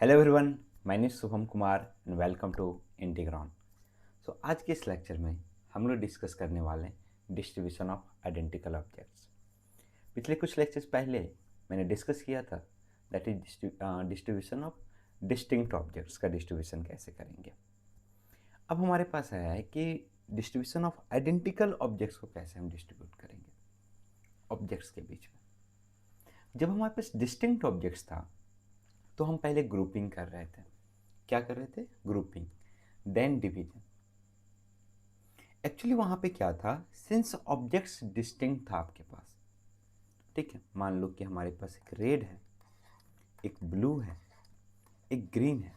Hello everyone, my name is Shubham Kumar and welcome to Integron. So आज के इस lecture में हम लोग डिस्कस करने वाले हैं डिस्ट्रीब्यूशन ऑफ आइडेंटिकल ऑब्जेक्ट्स। पिछले कुछ लेक्चर्स पहले मैंने डिस्कस किया था that is distribution of distinct objects का डिस्ट्रीब्यूशन कैसे करेंगे। अब हमारे पास आया है कि डिस्ट्रीब्यूशन ऑफ आइडेंटिकल ऑब्जेक्ट्स को कैसे हम डिस्ट्रीब्यूट करेंगे ऑब्जेक्ट्स के बीच में। जब हमारे पास डिस्टिंक्ट ऑब्जेक्ट्स था तो हम पहले ग्रुपिंग कर रहे थे। क्या कर रहे थे? Grouping, then division. एक्चुअली वहां पे क्या था, सिंस ऑब्जेक्ट्स डिस्टिंक्ट था आपके पास, ठीक है। मान लो कि हमारे पास एक रेड है, एक ब्लू है, एक ग्रीन है।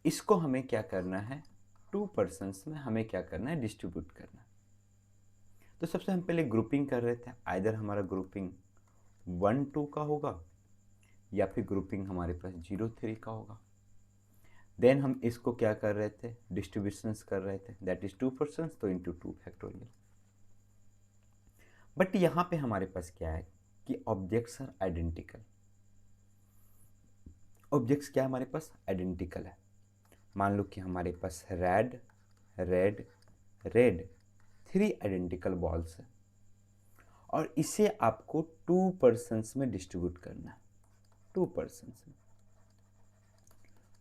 इसको हमें क्या करना है, टू पर्सन्स में हमें क्या करना है, डिस्ट्रीब्यूट करना है। तो सबसे हम पहले ग्रुपिंग कर रहे थे, आइदर हमारा ग्रुपिंग 1-2 का होगा या फिर ग्रुपिंग हमारे पास 0-3 का होगा। देन हम इसको क्या कर रहे थे, डिस्ट्रीब्यूशंस कर रहे थे, दैट इज 2 पर्सन्स तो इंटू 2 फैक्टोरियल। बट यहाँ पे हमारे पास क्या है कि ऑब्जेक्ट्स आर आइडेंटिकल। ऑब्जेक्ट्स क्या हमारे पास आइडेंटिकल है। मान लो कि हमारे पास red red red 3 identical balls है और इसे आपको 2 पर्सन्स में डिस्ट्रीब्यूट करना है। 2 पर्सन्स में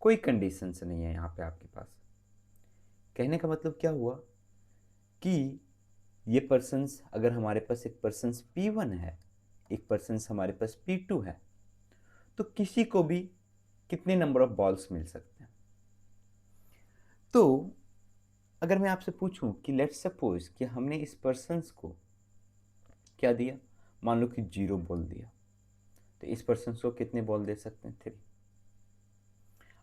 कोई कंडीशंस नहीं है यहाँ पे आपके पास। कहने का मतलब क्या हुआ कि ये पर्सन्स, अगर हमारे पास एक पर्सन्स P1 है, एक पर्सन्स हमारे पास P2 है, तो किसी को भी कितने नंबर ऑफ बॉल्स मिल सकते हैं। तो अगर मैं आपसे पूछूं कि लेट्स सपोज कि हमने इस पर्सन्स को क्या दिया, मान लो कि 0 बॉल दिया, तो इस पर्सन्स को कितने बॉल दे सकते हैं? 3।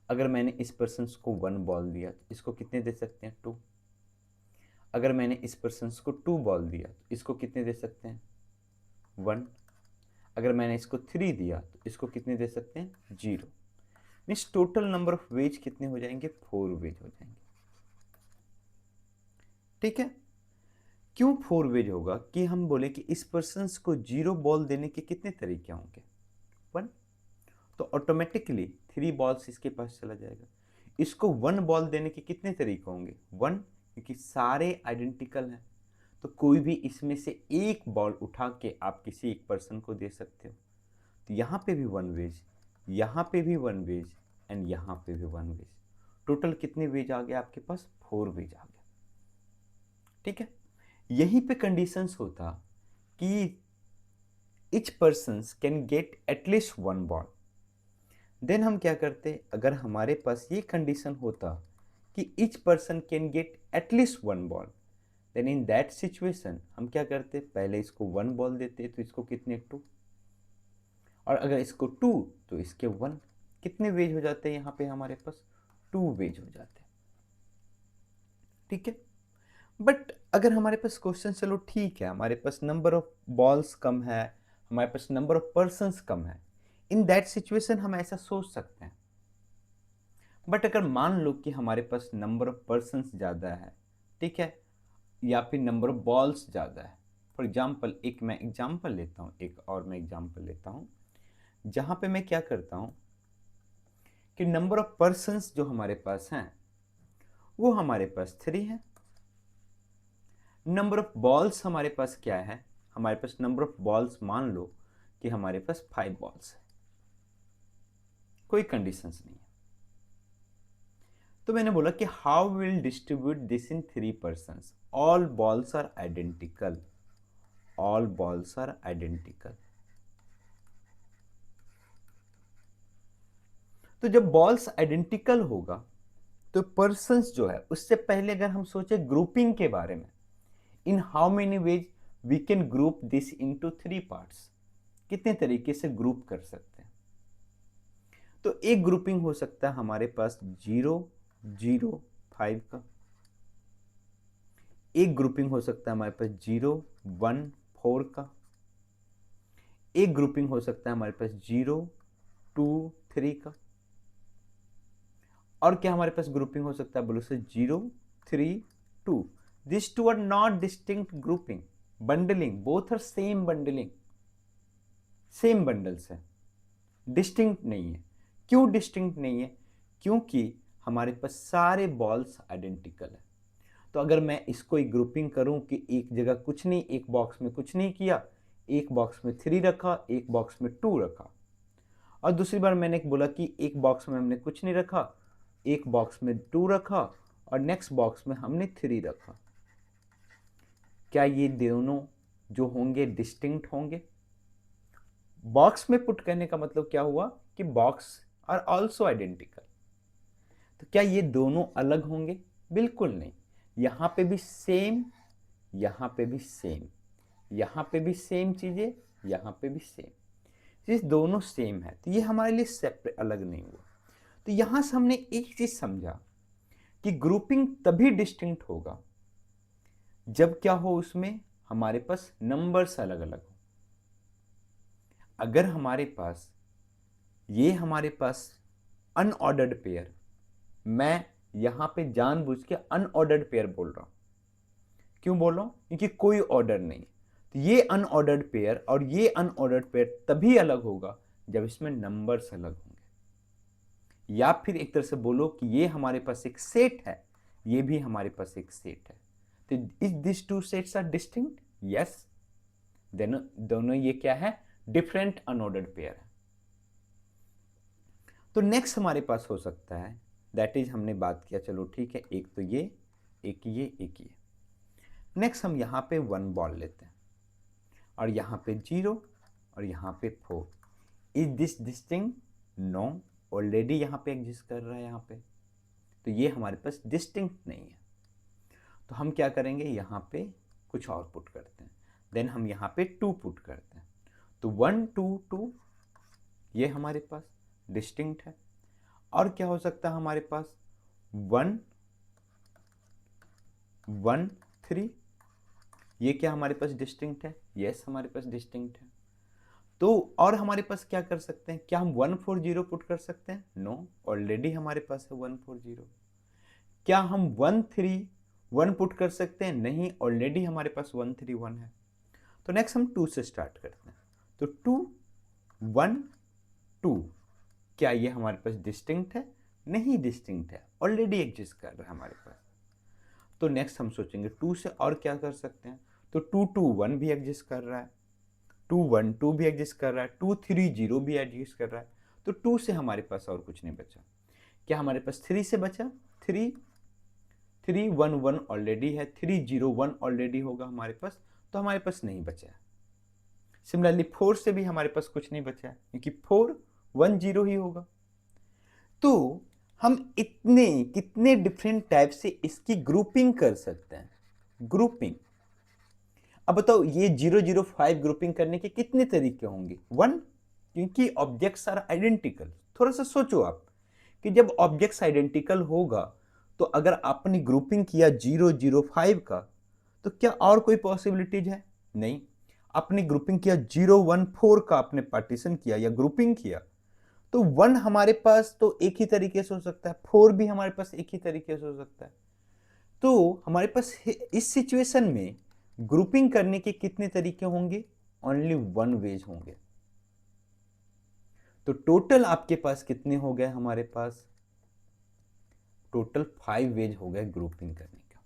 अगर मैंने इस पर्सन्स को 1 बॉल दिया तो इसको कितने दे सकते हैं? 2। अगर मैंने इस पर्सन्स को 2 बॉल दिया तो इसको कितने दे सकते हैं? 1। अगर मैंने इसको 3 दिया तो इसको कितने दे सकते हैं? 0। Means total number of ways कितने हो जाएंगे? 4 वेज हो जाएंगे। ठीक है। क्यों 4 वेज होगा कि हम बोले कि इस पर्सन्स को 0 बॉल देने के कितने तरीके होंगे? 1। तो ऑटोमेटिकली 3 बॉल्स इसके पास चला जाएगा। इसको 1 बॉल देने के कितने तरीके होंगे? 1, क्योंकि सारे आइडेंटिकल हैं तो कोई भी इसमें से एक बॉल उठा के आप किसी एक पर्सन को दे सकते हो। तो यहाँ पे भी 1 वेज, यहाँ पे भी 1 वेज एंड यहाँ पे भी 1 वेज। टोटल कितने वेज आ गए आपके पास? 4 वेज आ गए। ठीक है। यहीं पे कंडीशंस होता कि each person can get at least 1 ball. Then हम क्या करते, अगर हमारे पास ये कंडीशन होता कि each person can get at least 1 ball, then in that situation हम क्या करते, पहले इसको 1 बॉल देते तो इसको कितने? 2। और अगर इसको 2 तो इसके 1। कितने वेज हो जाते हैं यहाँ पे हमारे पास? 2 वेज हो जाते हैं। ठीक है। बट अगर हमारे पास क्वेश्चन, चलो ठीक है, हमारे पास नंबर ऑफ बॉल्स कम है, हमारे पास नंबर ऑफ पर्सन्स कम है, इन दैट सिचुएशन हम ऐसा सोच सकते हैं। बट अगर मान लो कि हमारे पास नंबर ऑफ पर्सन्स ज़्यादा है, ठीक है, या फिर नंबर ऑफ बॉल्स ज़्यादा है। फॉर एग्जाम्पल, एक मैं एग्जाम्पल लेता हूँ, एक और मैं एग्जाम्पल लेता हूँ जहाँ पे मैं क्या करता हूँ कि नंबर ऑफ पर्सन्स जो हमारे पास हैं वो हमारे पास 3 है। नंबर ऑफ बॉल्स हमारे पास क्या है? हमारे पास नंबर ऑफ बॉल्स मान लो कि हमारे पास 5 बॉल्स है। कोई कंडीशंस नहीं है। तो मैंने बोला कि how will distribute this in 3 persons. All balls are identical, all balls are identical. तो जब बॉल्स आइडेंटिकल होगा तो पर्सन्स जो है, उससे पहले अगर हम सोचे ग्रुपिंग के बारे में, in how many ways we can group this into 3 parts, कितने तरीके से ग्रुप कर सकते हैं। तो एक ग्रुपिंग हो सकता है हमारे पास 0-0-5 का, एक ग्रुपिंग हो सकता है हमारे पास 0-1-4 का, एक ग्रुपिंग हो सकता है हमारे पास 0-2-3 का, और क्या हमारे पास ग्रुपिंग हो सकता है? बोलो sir 0-3-2। This two are not distinct grouping, bundling, both are same bundling, same bundles है, डिस्टिंक्ट नहीं है। क्यों डिस्टिंक्ट नहीं है? क्योंकि हमारे पास सारे बॉल्स आइडेंटिकल है। तो अगर मैं इसको एक ग्रुपिंग करूं कि एक जगह कुछ नहीं, एक बॉक्स में कुछ नहीं किया, एक बॉक्स में 3 रखा, एक बॉक्स में 2 रखा, और दूसरी बार मैंने बोला कि एक बॉक्स में हमने कुछ नहीं रखा, एक बॉक्स में 2 रखा और नेक्स्ट बॉक्स में हमने 3 रखा, क्या ये दोनों जो होंगे डिस्टिंक्ट होंगे? बॉक्स में पुट करने का मतलब क्या हुआ कि बॉक्स आर आल्सो आइडेंटिकल। तो क्या ये दोनों अलग होंगे? बिल्कुल नहीं। यहां पे भी सेम, यहां पे भी सेम, यहां पे भी सेम चीजें, यहां पे भी सेम चीज, दोनों सेम है, तो ये हमारे लिए सेपरेट अलग नहीं हुआ। तो यहां से हमने एक चीज समझा कि ग्रुपिंग तभी डिस्टिंक्ट होगा जब क्या हो, उसमें हमारे पास नंबर्स अलग अलग हो। अगर हमारे पास हमारे पास अनऑर्डर्ड पेयर, मैं यहां पे जानबूझ के अनऑर्डर्ड पेयर बोल रहा हूं। क्यों बोल रहा हूं? क्योंकि कोई ऑर्डर नहीं। तो ये अनऑर्डर्ड पेयर और ये अनऑर्डर्ड पेयर तभी अलग होगा जब इसमें नंबर्स अलग होंगे। या फिर एक तरह से बोलो कि ये हमारे पास एक सेट है, ये भी हमारे पास एक सेट है। तो is this two sets are distinct? Yes. दोनों ये क्या है? डिफरेंट अनऑर्डर्ड पेयर है। तो नेक्स्ट हमारे पास हो सकता है, दैट इज हमने बात किया, चलो ठीक है, एक तो ये, एक ये, एक ये। नेक्स्ट हम यहाँ पे 1 बॉल लेते हैं और यहाँ पे 0 और यहाँ पे 4। Is this distinct? No, already यहाँ पे एग्जिस्ट कर रहा है यहाँ पे, तो ये हमारे पास डिस्टिंक्ट नहीं है। तो हम क्या करेंगे, यहाँ पे कुछ और पुट करते हैं, देन हम यहाँ पे 2 पुट करते हैं। तो 1 2 2 ये हमारे पास डिस्टिंक्ट है। और क्या हो सकता है हमारे पास? 1 1 3, ये क्या हमारे पास डिस्टिंक्ट है? यस, हमारे पास डिस्टिंक्ट है। तो और हमारे पास क्या कर सकते हैं? क्या हम 1 4 0 पुट कर सकते हैं? नो, ऑलरेडी हमारे पास है 1 4 0। क्या हम 1 3 1 पुट कर सकते हैं? नहीं, ऑलरेडी हमारे पास 1 3 1 है। तो नेक्स्ट हम 2 से स्टार्ट करते हैं। तो 2 1 2, क्या ये हमारे पास डिस्टिंक्ट है? नहीं डिस्टिंक्ट है, ऑलरेडी एग्जिस्ट कर रहा है हमारे पास। तो नेक्स्ट हम सोचेंगे 2 से और क्या कर सकते हैं। तो 2 2 1 भी एग्जिस्ट कर रहा है, 2 1 2 भी एग्जिस्ट कर रहा है, 2 3 0 भी एग्जिस्ट कर रहा है। तो 2 से हमारे पास और कुछ नहीं बचा। क्या हमारे पास 3 से बचा? 3 3 1 1 ऑलरेडी है, 3 0 1 ऑलरेडी होगा हमारे पास, तो हमारे पास नहीं बचा है। सिमिलरली 4 से भी हमारे पास कुछ नहीं बचा है, क्योंकि 4 1 0 ही होगा। तो हम इतने कितने डिफरेंट टाइप से इसकी ग्रुपिंग कर सकते हैं। ग्रुपिंग, अब बताओ ये 005 ग्रुपिंग करने के कितने तरीके होंगे? 1, क्योंकि ऑब्जेक्ट्स आर आइडेंटिकल। थोड़ा सा सोचो आप कि जब ऑब्जेक्ट्स आइडेंटिकल होगा तो अगर आपने ग्रुपिंग किया 005 का, तो क्या और कोई पॉसिबिलिटीज है? नहीं। आपने ग्रुपिंग किया 014 का, आपने पार्टीशन किया या ग्रुपिंग किया, तो 1 हमारे पास तो एक ही तरीके से हो सकता है, 4 भी हमारे पास एक ही तरीके से हो सकता है। तो हमारे पास इस सिचुएशन में ग्रुपिंग करने के कितने तरीके होंगे? ओनली 1 वेज होंगे। तो टोटल आपके पास कितने हो गए? हमारे पास टोटल 5 वेज हो गए ग्रुपिंग करने का।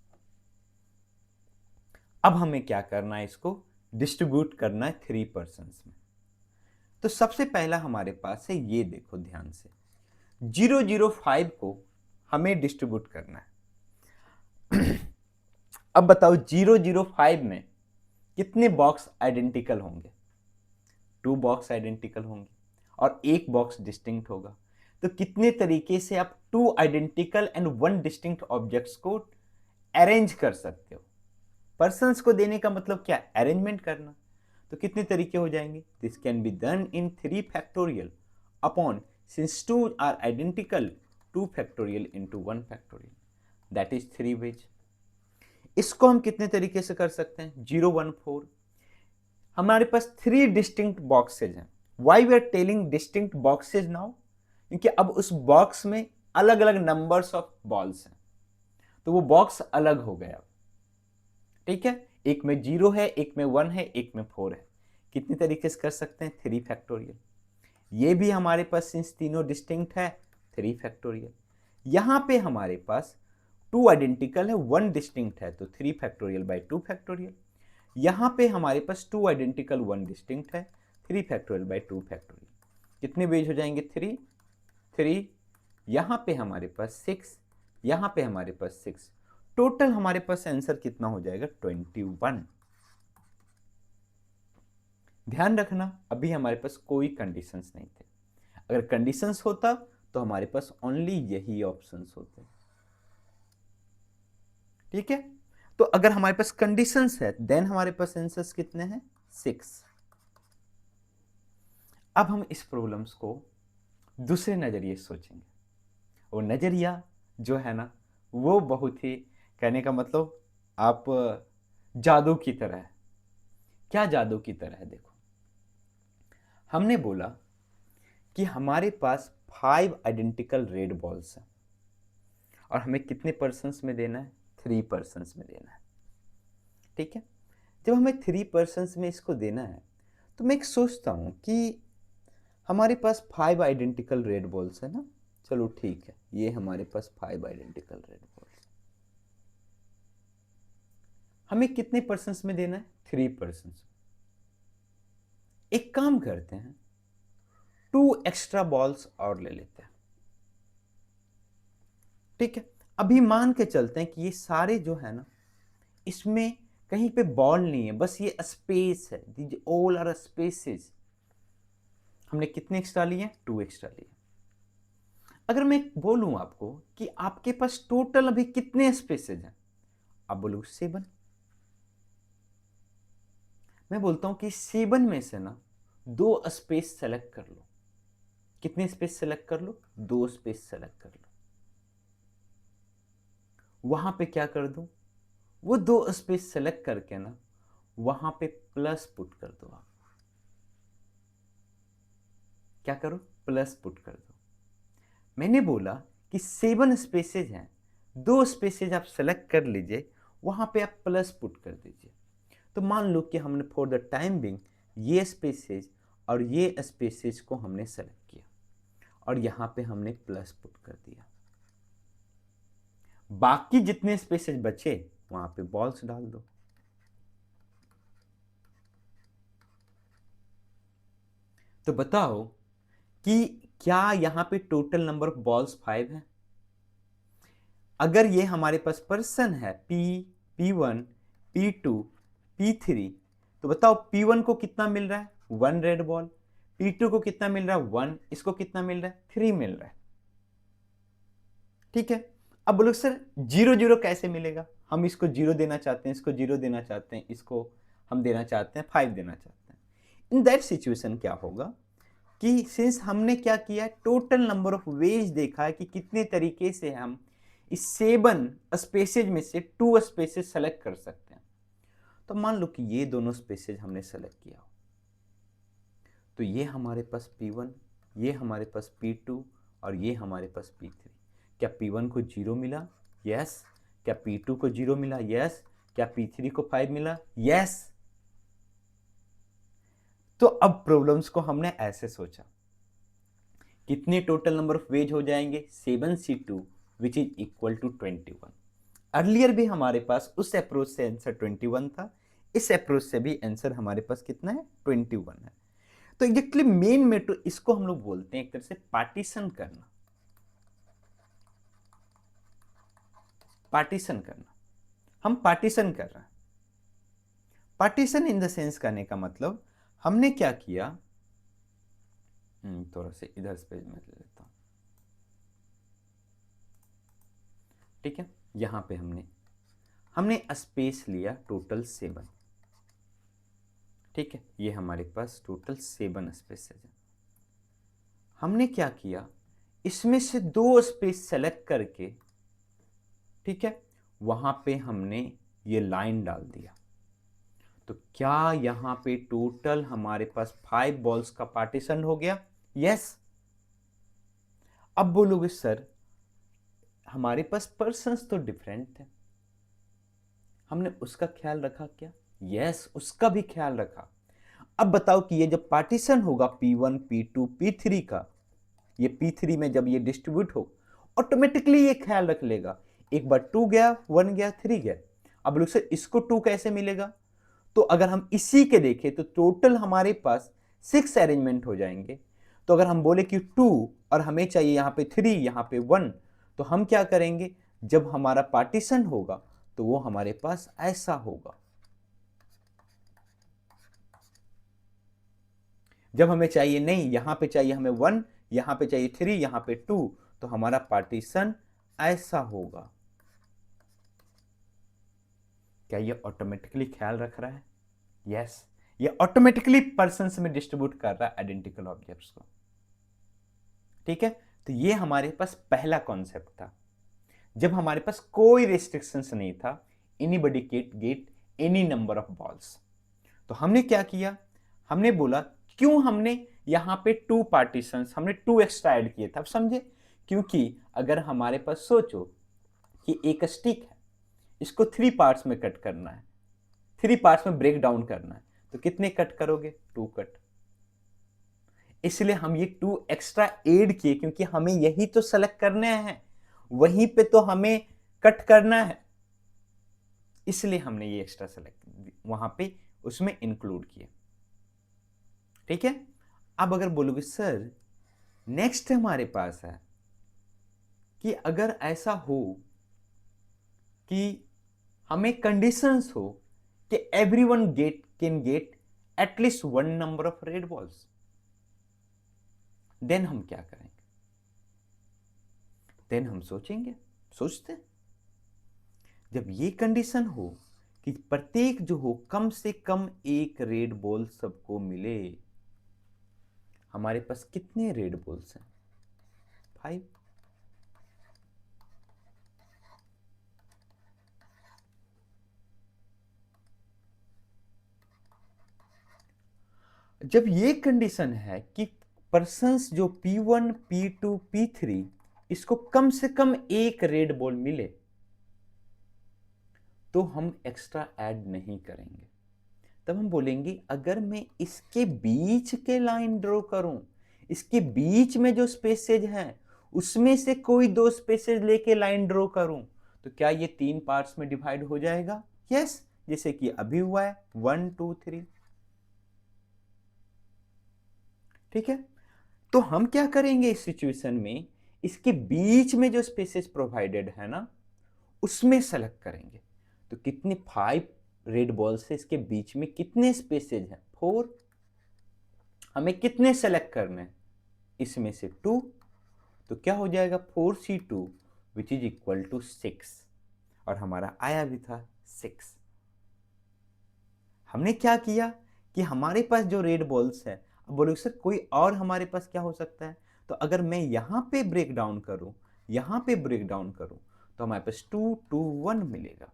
अब हमें क्या करना है? इसको डिस्ट्रीब्यूट करना है 3 पर्सन्स में। तो सबसे पहला हमारे पास है, ये देखो ध्यान से, 005 को हमें डिस्ट्रीब्यूट करना है। अब बताओ 005 में कितने बॉक्स आइडेंटिकल होंगे? 2 बॉक्स आइडेंटिकल होंगे और 1 बॉक्स डिस्टिंक्ट होगा। तो कितने तरीके से आप 2 आइडेंटिकल एंड 1 डिस्टिंक्ट ऑब्जेक्ट्स को अरेंज कर सकते हो? पर्सन्स को देने का मतलब क्या? अरेंजमेंट करना। तो कितने तरीके हो जाएंगे? This can be done in 3 factorial upon, since 2 are identical, 2 factorial into 1 factorial, that is 3 ways. इसको हम कितने तरीके से कर सकते हैं? 014, हमारे पास 3 डिस्टिंक्ट बॉक्सेज हैं। Why we are telling distinct boxes now? क्योंकि अब उस बॉक्स में अलग अलग नंबर्स ऑफ बॉल्स हैं, तो वो बॉक्स अलग हो गया। ठीक है, एक में 0 है, एक में 1 है, एक में 4 है। कितने तरीके से कर सकते हैं? 3 फैक्टोरियल। ये भी हमारे पास सिंस तीनों डिस्टिंक्ट है 3 फैक्टोरियल। यहाँ पे हमारे पास 2 आइडेंटिकल है 1 डिस्टिंक्ट है तो 3 फैक्टोरियल बाई 2 फैक्टोरियल। यहाँ पे हमारे पास 2 आइडेंटिकल 1 डिस्टिंक्ट है 3 फैक्टोरियल बाई 2 फैक्टोरियल। कितने वेज हो जाएंगे 3 3, यहाँ पे हमारे पास 6, यहाँ पे हमारे पास 6, टोटल हमारे पास आंसर कितना हो जाएगा 21। ध्यान रखना अभी हमारे पास कोई कंडीशंस नहीं थे, अगर कंडीशंस होता तो हमारे पास ओनली यही ऑप्शंस होते। ठीक है, तो अगर हमारे पास कंडीशंस है देन हमारे पास आंसर्स कितने हैं 6। अब हम इस प्रॉब्लम्स को दूसरे नजरिए से सोचेंगे, वो नजरिया जो है ना वो बहुत ही, कहने का मतलब आप जादू की तरह है। क्या जादू की तरह है? देखो, हमने बोला कि हमारे पास 5 आइडेंटिकल रेड बॉल्स हैं और हमें कितने पर्सन्स में देना है 3 पर्सन्स में देना है। ठीक है, जब हमें 3 पर्सन्स में इसको देना है तो मैं एक सोचता हूं कि हमारे पास 5 आइडेंटिकल रेड बॉल्स है ना, चलो ठीक है, ये हमारे पास 5 आइडेंटिकल रेड बॉल्स, हमें कितने पर्सन्स में देना है 3 पर्सन्स। एक काम करते हैं 2 एक्स्ट्रा बॉल्स और ले लेते हैं। ठीक है, अभी मान के चलते हैं कि ये सारे जो है ना इसमें कहीं पे बॉल नहीं है, बस ये स्पेस है, दीज ऑल आर स्पेसेस। हमने कितने एक्स्ट्रा लिए? 2 एक्स्ट्रा लिए। अगर मैं बोलूं आपको कि आपके पास टोटल अभी कितने स्पेसेस हैं, आप बोलो 7। मैं बोलता हूं कि 7 में से ना 2 स्पेस सेलेक्ट कर लो। कितने स्पेस सेलेक्ट कर लो? 2 स्पेस सेलेक्ट कर लो। वहां पे क्या कर दो, वो 2 स्पेस सेलेक्ट करके ना वहां पे प्लस पुट कर दो। आप क्या करो? प्लस पुट कर दो। मैंने बोला कि 7 स्पेसेज हैं, 2 स्पेसेज आप सेलेक्ट कर लीजिए, वहां पे आप प्लस पुट कर दीजिए। तो मान लो कि हमने फॉर द टाइम बिंग ये स्पेसेज और ये स्पेसेज को हमने सेलेक्ट किया और यहां पे हमने प्लस पुट कर दिया। बाकी जितने स्पेसेज बचे वहां पे बॉल्स डाल दो। तो बताओ कि क्या यहां पे टोटल नंबर ऑफ बॉल्स 5 है? अगर ये हमारे पास पर्सन है P1, P2, P3, तो बताओ P1 को कितना मिल रहा है? 1 रेड बॉल। P2 को कितना मिल रहा है? 1। इसको कितना मिल रहा है? 3 मिल रहा है। ठीक है, अब बोलो सर 0 0 कैसे मिलेगा? हम इसको 0 देना चाहते हैं, इसको 0 देना चाहते हैं, इसको हम देना चाहते हैं 5 देना चाहते हैं। इन दैट सिचुएशन क्या होगा कि सिंस हमने क्या किया, टोटल नंबर ऑफ वेज देखा है कि कितने तरीके से हम इस 7 स्पेसेज में से 2 स्पेसेज सेलेक्ट कर सकते हैं। तो मान लो कि ये दोनों स्पेसेज हमने सेलेक्ट किया, तो ये हमारे पास P1, ये हमारे पास P2 और ये हमारे पास P3। क्या P1 को 0 मिला? यस। क्या P2 को 0 मिला? यस। क्या P3 को 5 मिला? यस। तो अब प्रॉब्लम्स को हमने ऐसे सोचा, कितने टोटल नंबर ऑफ वेज हो जाएंगे? 7C2 which is equal to 21। Earlier भी हमारे पास उस अप्रोच से आंसर 21 था, इस अप्रोच से भी आंसर हमारे पास कितना है? 21 है। तो एग्जैक्टली मेन मेथड, इसको हम लोग बोलते हैं एक तरह से पार्टीशन करना। पार्टीशन करना, हम पार्टीशन कर रहे हैं। पार्टीशन इन द सेंस करने का मतलब हमने क्या किया, थोड़ा से इधर पेज में ले लेता हूं। ठीक है, यहां पे हमने स्पेस लिया टोटल 7। ठीक है, ये हमारे पास टोटल 7 स्पेसेस है। हमने क्या किया, इसमें से 2 स्पेस सेलेक्ट करके, ठीक है, वहां पे हमने ये लाइन डाल दिया। तो क्या यहां पे टोटल हमारे पास 5 बॉल्स का पार्टीशन हो गया? यस। अब बोलोगे सर हमारे पास पर्सन्स तो डिफरेंट थे, हमने उसका ख्याल रखा क्या? यस, उसका भी ख्याल रखा। अब बताओ कि ये जब पार्टीशन होगा P1 P2 P3 का, ये P3 में जब ये डिस्ट्रीब्यूट हो, ऑटोमेटिकली ये ख्याल रख लेगा, एक बार 2 गया, 1 गया, 3 गया। अब लोग सर इसको 2 कैसे मिलेगा? तो अगर हम इसी के देखें तो टोटल हमारे पास 6 अरेंजमेंट हो जाएंगे। तो अगर हम बोले कि 2 और हमें चाहिए यहां पे 3, यहां पे 1, तो हम क्या करेंगे, जब हमारा पार्टीशन होगा तो वो हमारे पास ऐसा होगा। जब हमें चाहिए नहीं, यहां पे चाहिए हमें 1, यहां पे चाहिए 3, यहां पे 2, तो हमारा पार्टीशन ऐसा होगा। क्या ये ऑटोमेटिकली ख्याल रख रहा है? यस, ये ऑटोमेटिकली पर्सन्स में डिस्ट्रीब्यूट कर रहा है आइडेंटिकल ऑब्जेक्ट्स को। ठीक है, तो ये हमारे पास पहला कॉन्सेप्ट था, जब हमारे पास कोई रेस्ट्रिक्शंस नहीं था, anybody can get any number of balls. तो हमने क्या किया, हमने बोला क्यों हमने यहां पे 2 पार्टीशंस, हमने 2 एक्स्ट्रा ऐड किए थे। अब समझे, क्योंकि अगर हमारे पास सोचो कि एक स्टिक है, इसको 3 पार्ट्स में कट करना है, 3 पार्ट्स में ब्रेक डाउन करना है, तो कितने कट करोगे? 2 कट। इसलिए हम ये 2 एक्स्ट्रा ऐड किए, क्योंकि हमें यही तो सेलेक्ट करने हैं, वहीं पे तो हमें कट करना है, इसलिए हमने ये एक्स्ट्रा सेलेक्ट वहां पे उसमें इंक्लूड किए। ठीक है, अब अगर बोलोगे सर नेक्स्ट हमारे पास है कि अगर ऐसा हो कि हमें कंडीशंस हो कि everyone can get at least 1 number of red balls, then हम क्या करेंगे? देन हम सोचते जब ये कंडीशन हो कि प्रत्येक जो हो कम से कम एक रेड बॉल सबको मिले, हमारे पास कितने रेड बॉल्स हैं? 5। जब ये कंडीशन है कि पर्सन्स जो P1 P2 P3 इसको कम से कम एक रेड बॉल मिले, तो हम एक्स्ट्रा ऐड नहीं करेंगे। तब हम बोलेंगे अगर मैं इसके बीच के लाइन ड्रॉ करूं, इसके बीच में जो स्पेसेज हैं उसमें से कोई 2 स्पेसेज लेके लाइन ड्रॉ करूं, तो क्या ये 3 पार्ट्स में डिवाइड हो जाएगा? यस, जैसे कि अभी हुआ है 1 2 3। ठीक है, तो हम क्या करेंगे इस सिचुएशन में, इसके बीच में जो स्पेसेस प्रोवाइडेड है ना, उसमें सेलेक्ट करेंगे। तो कितने 5 रेड बॉल से इसके बीच में कितने स्पेसेज हैं? 4। हमें कितने सेलेक्ट करने हैं? इसमें से 2। तो क्या हो जाएगा? 4C2 which is equal to 6, और हमारा आया भी था 6। हमने क्या किया कि हमारे पास जो रेड बॉल्स है, अब बोलोगे सर कोई और हमारे पास क्या हो सकता है? तो अगर मैं यहां पे ब्रेक डाउन करूं, यहां पे ब्रेक डाउन करूं, तो हमारे पास 2 2 1 मिलेगा।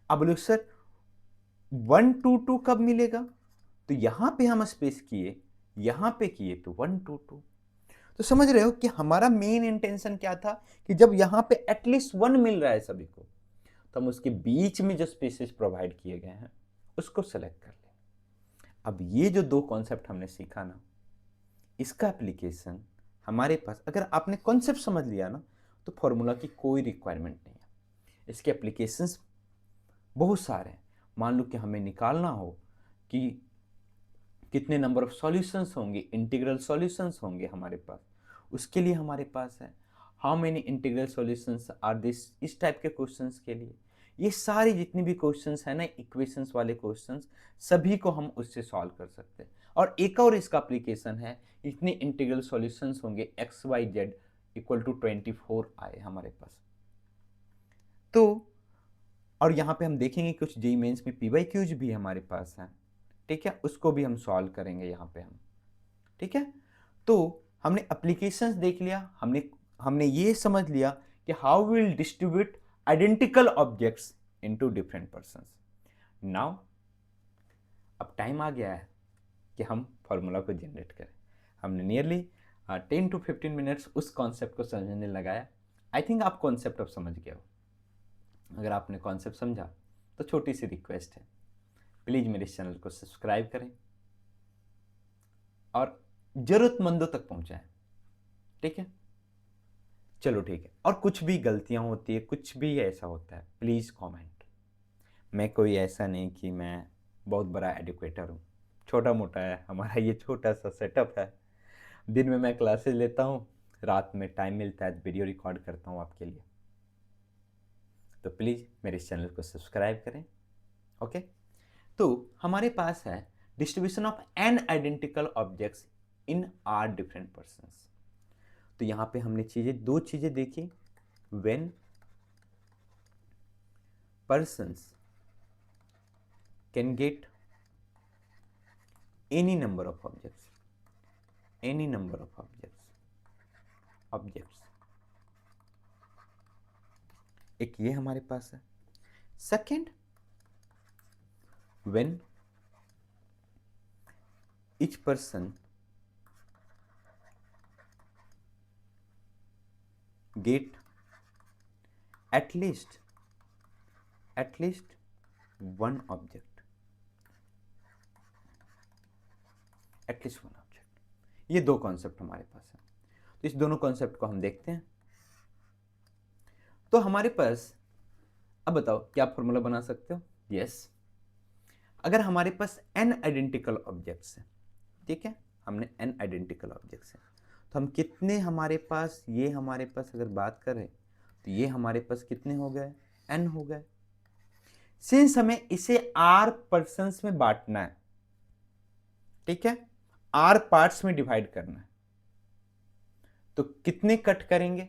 अब बोलोगे सर 1 2 2 कब मिलेगा? तो यहां पे हम स्पेस किए, यहां पे किए, तो 1 2 2। तो समझ रहे हो कि हमारा मेन इंटेंशन क्या था कि जब यहां पे एटलीस्ट 1 मिल रहा है सभी को, तो हम उसके बीच में जो स्पेसेस प्रोवाइड किए गए हैं उसको सेलेक्ट कर लें। अब ये जो 2 कॉन्सेप्ट हमने सीखा ना, इसका एप्लीकेशन हमारे पास, अगर आपने कॉन्सेप्ट समझ लिया ना, तो फॉर्मूला की कोई रिक्वायरमेंट नहीं है। इसके एप्लीकेशंस बहुत सारे हैं। मान लो कि हमें निकालना हो कि कितने नंबर ऑफ सॉल्यूशंस होंगे, इंटीग्रल सॉल्यूशंस होंगे हमारे पास, उसके लिए हमारे पास है how many integral solutions are this, इस टाइप के क्वेश्चंस के लिए। ये सारी जितनी भी क्वेश्चंस है ना, इक्वेशंस वाले क्वेश्चंस, सभी को हम उससे सॉल्व कर सकते हैं। और एक और इसका एप्लीकेशन है, इतने इंटीग्रल सॉल्यूशंस होंगे X Y Z equal to 24 आए हमारे पास। तो और यहाँ पे हम देखेंगे कुछ जेईई मेंस में पीवाईक्यूज भी हमारे पास है। ठीक है, उसको भी हम सॉल्व करेंगे यहाँ पे हम। ठीक है, तो हमने एप्लीकेशंस देख लिया, हमने ये समझ लिया कि how will distribute identical objects into different persons. Now अब टाइम आ गया है कि हम फॉर्मूला को जनरेट करें। हमने नियरली 10 to 15 मिनट्स उस कॉन्सेप्ट को समझने लगाया। आई थिंक आप कॉन्सेप्ट अब समझ गए हो। अगर आपने कॉन्सेप्ट समझा तो छोटी सी रिक्वेस्ट है प्लीज मेरे चैनल को सब्सक्राइब करें और जरूरतमंदों तक पहुंचाएं। ठीक है, चलो ठीक है। और कुछ भी गलतियां होती है, कुछ भी ऐसा होता है, प्लीज कमेंट। मैं कोई ऐसा नहीं कि मैं बहुत बड़ा एडुकेटर हूँ, छोटा मोटा है हमारा ये छोटा सा सेटअप है। दिन में मैं क्लासेस लेता हूँ, रात में टाइम मिलता है तो वीडियो रिकॉर्ड करता हूँ आपके लिए। तो प्लीज़ मेरे इस चैनल को सब्सक्राइब करें। ओके, तो हमारे पास है distribution of N identical objects in R different persons. तो यहाँ पे हमने दो चीज़ें देखी। When persons can get any number of objects, any number of objects, एक ये हमारे पास है। Second, when each person get at least one object, at least one object. ये दो कॉन्सेप्ट हमारे पास है, तो इस दोनों कॉन्सेप्ट को हम देखते हैं। तो हमारे पास, अब बताओ क्या फॉर्मूला बना सकते हो? यस, अगर हमारे पास n आइडेंटिकल ऑब्जेक्ट्स है, ठीक है, हमने n आइडेंटिकल ऑब्जेक्ट्स है, तो हम कितने हमारे पास, ये हमारे पास अगर बात करें तो ये हमारे पास कितने हो गए? n हो गए। सिंस हमें इसे r पर्सन्स में बांटना है, ठीक है, r पार्ट्स में डिवाइड करना है, तो कितने कट करेंगे?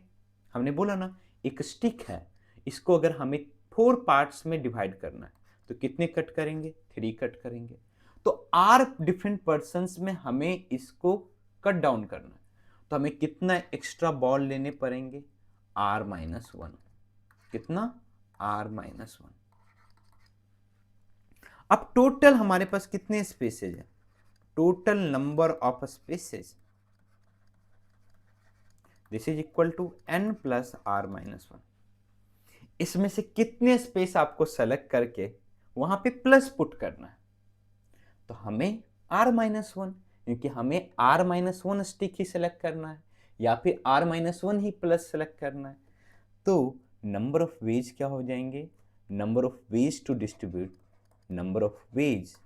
हमने बोला ना, एक स्टिक है, इसको अगर हमें 4 पार्ट्स में डिवाइड करना है तो कितने कट करेंगे? 3 कट करेंगे। तो r डिफरेंट पर्सन्स में हमें इसको कट डाउन करना है, तो हमें कितना एक्स्ट्रा बॉल लेने पड़ेंगे? r-1। कितना? r-1। अब टोटल हमारे पास कितने स्पेसेज है? Total number of spaces, this is equal to n plus r-1। इसमें से कितने स्पेस आपको सेलेक्ट करके वहां पे प्लस पुट करना है? तो हमें r-1, क्योंकि हमें r-1 स्टिक ही सेलेक्ट करना है या फिर r-1 ही प्लस सेलेक्ट करना है। तो नंबर ऑफ वेज क्या हो जाएंगे? Number of ways to distribute, number of ways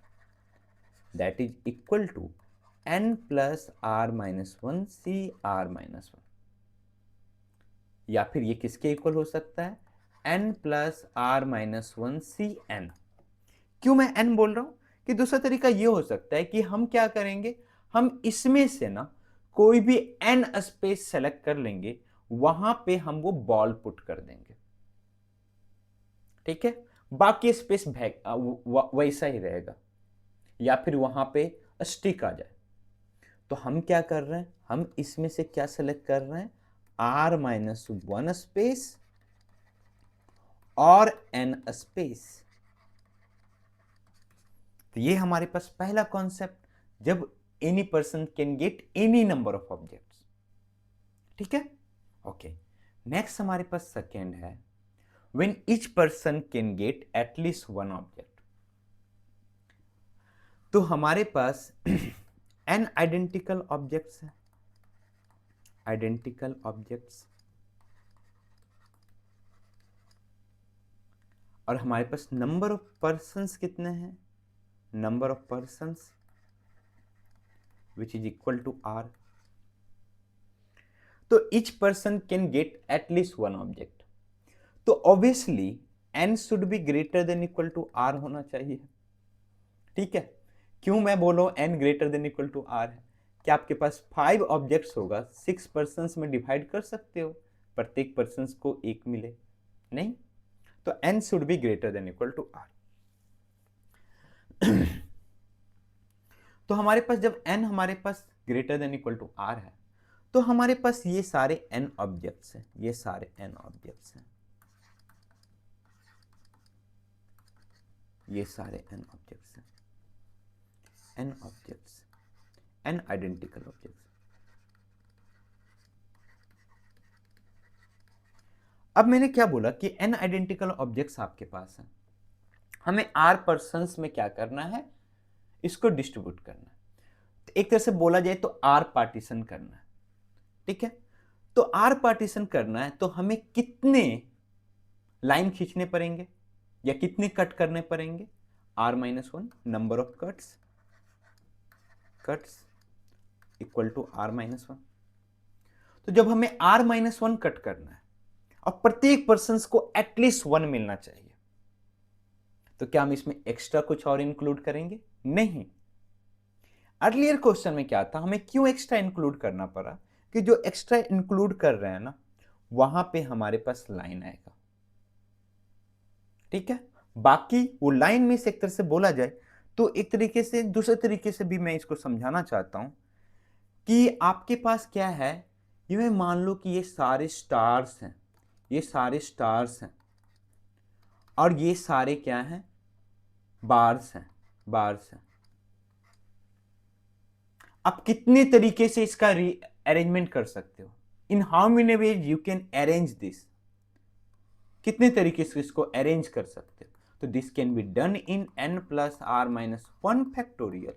that is equal to n plus r-1 cr-1, या फिर ये किसके इक्वल हो सकता है? n plus r-1 cn। क्यों मैं n बोल रहा हूं? कि दूसरा तरीका ये हो सकता है कि हम क्या करेंगे, हम इसमें से ना कोई भी n स्पेस सेलेक्ट कर लेंगे, वहां पे हम वो बॉल पुट कर देंगे, ठीक है, बाकी स्पेस वैसा ही रहेगा, या फिर वहां पे स्टिक आ जाए। तो हम क्या कर रहे हैं, हम इसमें से क्या सेलेक्ट कर रहे हैं? r-1 स्पेस और n स्पेस। तो ये हमारे पास पहला कॉन्सेप्ट, जब any person can get any number of objects, ठीक है। ओके, नेक्स्ट हमारे पास सेकेंड है, when each person can get at least one object. तो हमारे पास n आइडेंटिकल ऑब्जेक्ट्स है, आइडेंटिकल ऑब्जेक्ट्स, और हमारे पास नंबर ऑफ पर्सन्स कितने हैं? Number of persons which is equal to r। तो each person can get at least one object, तो obviously n should be greater than equal to r होना चाहिए, ठीक है। क्यों मैं बोलो n greater than equal to r है? क्या आपके पास 5 ऑब्जेक्ट्स होगा, 6 पर्सन्स में डिवाइड कर सकते हो, प्रत्येक पर्सन्स को एक मिले? नहीं, तो n should be greater than equal to r। तो हमारे पास जब n हमारे पास greater than equal to r है, तो हमारे पास ये सारे n ऑब्जेक्ट्स हैं, ये सारे n ऑब्जेक्ट्स हैं, ये सारे n ऑब्जेक्ट्स हैं, n objects, n identical objects. अब मैंने क्या बोला कि n आइडेंटिकल ऑब्जेक्ट्स आपके पास हैं, हमें r पर्सन्स में क्या करना है, इसको डिस्ट्रीब्यूट करना है। तो एक तरह से बोला जाए तो r पार्टीशन करना है, ठीक है। तो r पार्टीशन करना है तो हमें कितने लाइन खींचने पड़ेंगे या कितने कट करने पड़ेंगे, r-1 number of cuts equal to r-1। तो जब हमें r-1 कट करना है और प्रत्येक पर्सन को एटलीस्ट 1 मिलना चाहिए, तो क्या हम इसमें एक्स्ट्रा कुछ और इंक्लूड करेंगे? नहीं। अर्लियर क्वेश्चन में क्या था, हमें क्यों एक्स्ट्रा इंक्लूड करना पड़ा कि जो एक्स्ट्रा इंक्लूड कर रहे हैं ना, वहां पे हमारे पास लाइन आएगा, ठीक है। बाकी वो लाइन में से एक तरह से बोला जाए तो एक तरीके से, दूसरे तरीके से भी मैं इसको समझाना चाहता हूं कि आपके पास क्या है, ये मान लो कि ये सारे स्टार्स हैं, ये सारे स्टार्स हैं और ये सारे क्या हैं, बार्स हैं, बार्स हैं। आप कितने तरीके से इसका अरेंजमेंट कर सकते हो, in how many ways you can arrange this, कितने तरीके से इसको अरेंज कर सकते हो। तो this can be done in n+r-1 factorial,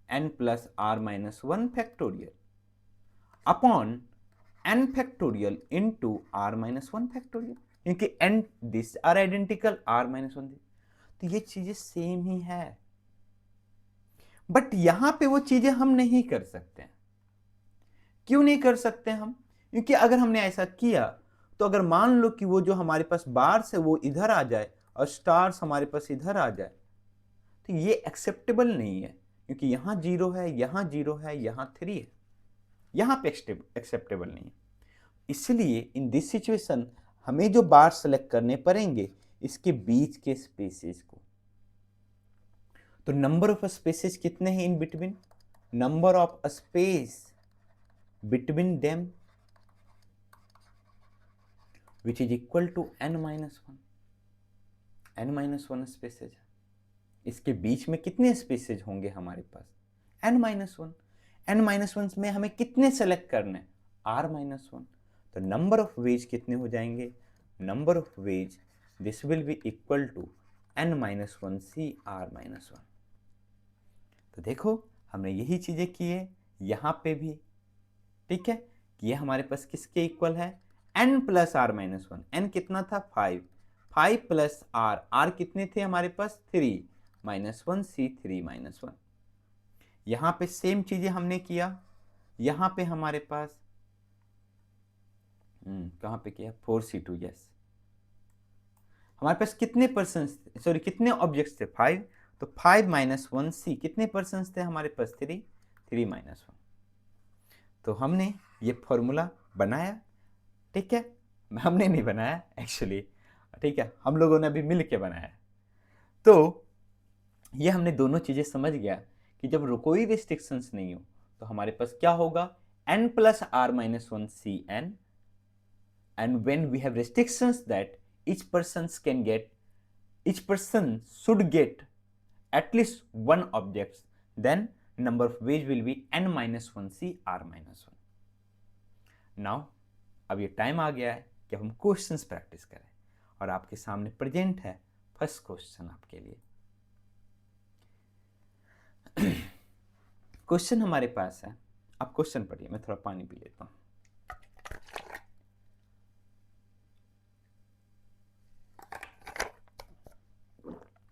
n+r-1 factorial upon n factorial into r-1 factorial, क्योंकि n this are identical, r-1 तो ये चीजें सेम ही है। बट यहां पे वो चीजें हम नहीं कर सकते हैं। क्यों नहीं कर सकते हम? क्योंकि अगर हमने ऐसा किया तो अगर मान लो कि वो जो हमारे पास बार्स है वो इधर आ जाए और स्टार्स हमारे पास इधर आ जाए, तो ये एक्सेप्टेबल नहीं है, क्योंकि यहां 0 है, यहां 0 है, यहां 3 है, यहां पे एक्सेप्टेबल नहीं है। इसलिए इन दिस सिचुएशन हमें जो बार सेलेक्ट करने पड़ेंगे इसके बीच के स्पेसेस को। तो नंबर ऑफ स्पेसेस कितने हैं in between, number of space between them which is equal to n-1, n-1 spaces. इसके बीच में कितने स्पेसेज होंगे हमारे पास, n-1, n-1 में हमें कितने सेलेक्ट करने, r-1। तो नंबर ऑफ वेज कितने हो जाएंगे, number of ways this will be equal to n-1 r-1। तो देखो हमने यही चीजें की है यहां पे भी, ठीक है, कि ये हमारे पास किसके इक्वल है, n+r-1, n कितना था 5, 5 प्लस r, r कितने थे हमारे पास 3, -1 c3 -1। यहां पे सेम चीजें हमने किया, यहां पे हमारे पास कहां पे किया 4c2, यस। हमारे पास कितने पर्सन, सॉरी कितने ऑब्जेक्ट्स थे 5, तो 5 -1 c, कितने पर्सन थे हमारे पास 3, 3 -1। तो हमने ये फॉर्मूला बनाया, ठीक है, हमने नहीं बनाया एक्चुअली, ठीक है, हम लोगों ने अभी मिल के बनाया। तो ये हमने दोनों चीजें समझ गया कि जब कोई रिस्ट्रिक्शंस नहीं हो तो हमारे पास क्या होगा, n+r-1 cn, and when we have restrictions that each person should get at least one object, then number of ways will be n-1 c r-1। Now अब ये टाइम आ गया है कि हम क्वेश्चंस प्रैक्टिस करें, और आपके सामने प्रेजेंट है फर्स्ट क्वेश्चन आपके लिए। क्वेश्चन हमारे पास है, आप क्वेश्चन पढ़िए, मैं थोड़ा पानी पी लेता हूं।